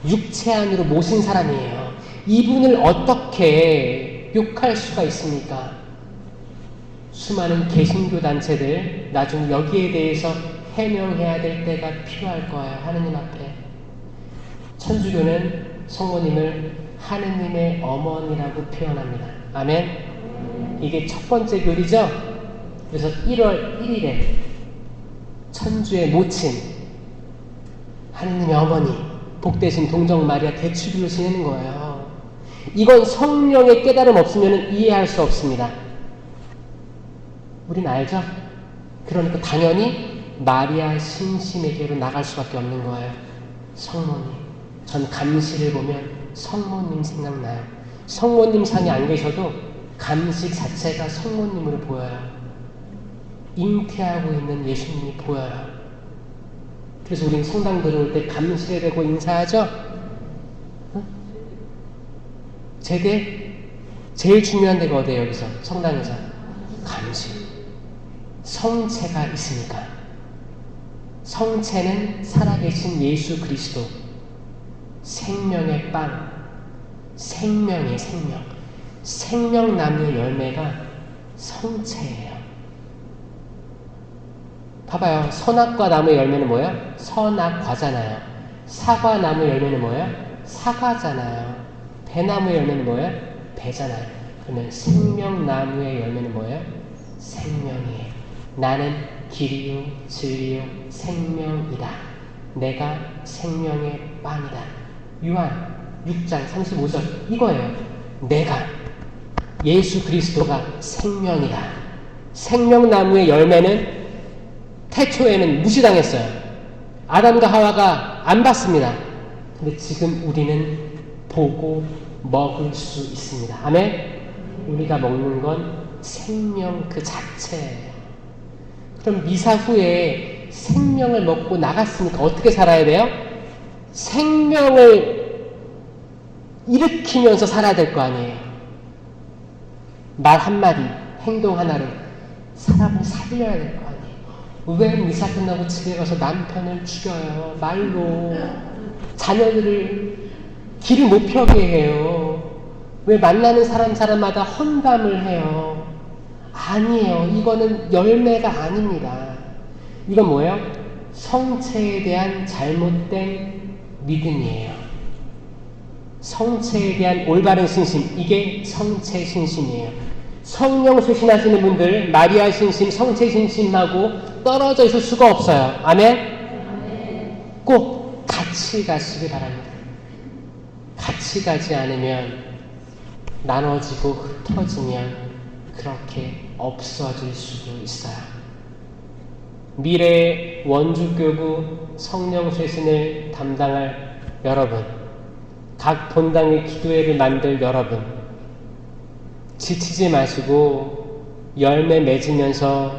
육체 안으로 모신 사람이에요. 이분을 어떻게 욕할 수가 있습니까? 수많은 개신교 단체들 나중에 여기에 대해서 해명해야 될 때가 필요할 거예요. 하느님 앞에. 천주교는 성모님을 하느님의 어머니라고 표현합니다. 아멘. 이게 첫 번째 교리죠. 그래서 1월 1일에 천주의 모친 하느님의 어머니 복되신 동정 마리아 대축일로 지내는 거예요. 이건 성령의 깨달음 없으면 이해할 수 없습니다. 우린 알죠? 그러니까 당연히 마리아 신심에게로 나갈 수밖에 없는 거예요. 성모님. 전 감시를 보면 성모님 생각나요. 성모님 상에 안 계셔도 감시 자체가 성모님으로 보여요. 잉태하고 있는 예수님이 보여요. 그래서 우린 성당 들어올 때 감시를 대고 인사하죠? 어? 제대? 제일 중요한 데가 어디예요, 여기서? 성당에서? 감시. 성체가 있으니까. 성체는 살아계신 예수 그리스도. 생명의 빵. 생명의 생명. 생명나무의 열매가 성체예요. 봐봐요. 선악과 나무의 열매는 뭐예요? 선악과잖아요. 사과나무의 열매는 뭐예요? 사과잖아요. 배나무의 열매는 뭐예요? 배잖아요. 그러면 생명나무의 열매는 뭐예요? 생명이에요. 나는 길이요 진리요 생명이다. 내가 생명의 빵이다. 요한 6장 35절 이거예요. 내가 예수 그리스도가 생명이다. 생명나무의 열매는 태초에는 무시당했어요. 아담과 하와가 안 받습니다. 근데 지금 우리는 보고 먹을 수 있습니다. 아멘? 우리가 먹는 건 생명 그 자체예요. 그럼 미사 후에 생명을 먹고 나갔으니까 어떻게 살아야 돼요? 생명을 일으키면서 살아야 될 거 아니에요. 말 한마디, 행동 하나로 사람을 살려야 될 거 아니에요. 왜 미사 끝나고 집에 가서 남편을 죽여요? 말로 자녀들을 길을 못 펴게 해요. 왜 만나는 사람마다 헌담을 해요? 아니에요. 이거는 열매가 아닙니다. 이건 뭐예요? 성체에 대한 잘못된 믿음이에요. 성체에 대한 올바른 신심, 이게 성체 신심이에요. 성령 쇄신하시는 분들 마리아 신심, 성체 신심하고 떨어져 있을 수가 없어요. 아멘? 꼭 같이 가시기 바랍니다. 같이 가지 않으면 나눠지고 흩어지면 그렇게 없어질 수도 있어요. 미래의 원주교구 성령 쇄신을 담당할 여러분, 각 본당의 기도회를 만들 여러분, 지치지 마시고 열매 맺으면서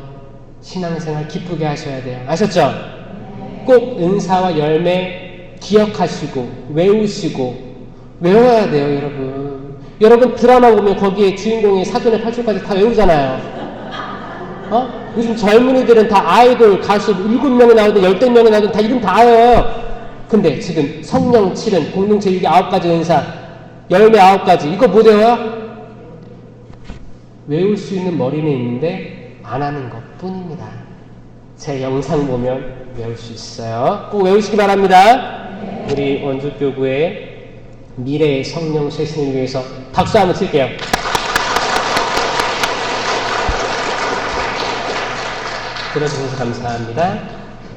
신앙생활 기쁘게 하셔야 돼요. 아셨죠? 꼭 은사와 열매 기억하시고 외워야 돼요, 여러분. 여러분 드라마 보면 거기에 주인공이 사돈의 8줄까지 다 외우잖아요. 요즘 젊은이들은 다 아이돌 가수 7명이 나오든 10명이 나오든 다 이름 다 알아요. 근데 지금 성령 7은 공동체 6의 9가지 은사, 열매 9가지, 이거 못 외워요? 외울 수 있는 머리는 있는데 안 하는 것 뿐입니다. 제 영상 보면 외울 수 있어요. 꼭 외우시기 바랍니다. 우리 원주교구의 미래의 성령 쇄신을 위해서 박수 한번 칠게요. 들어주셔서 감사합니다.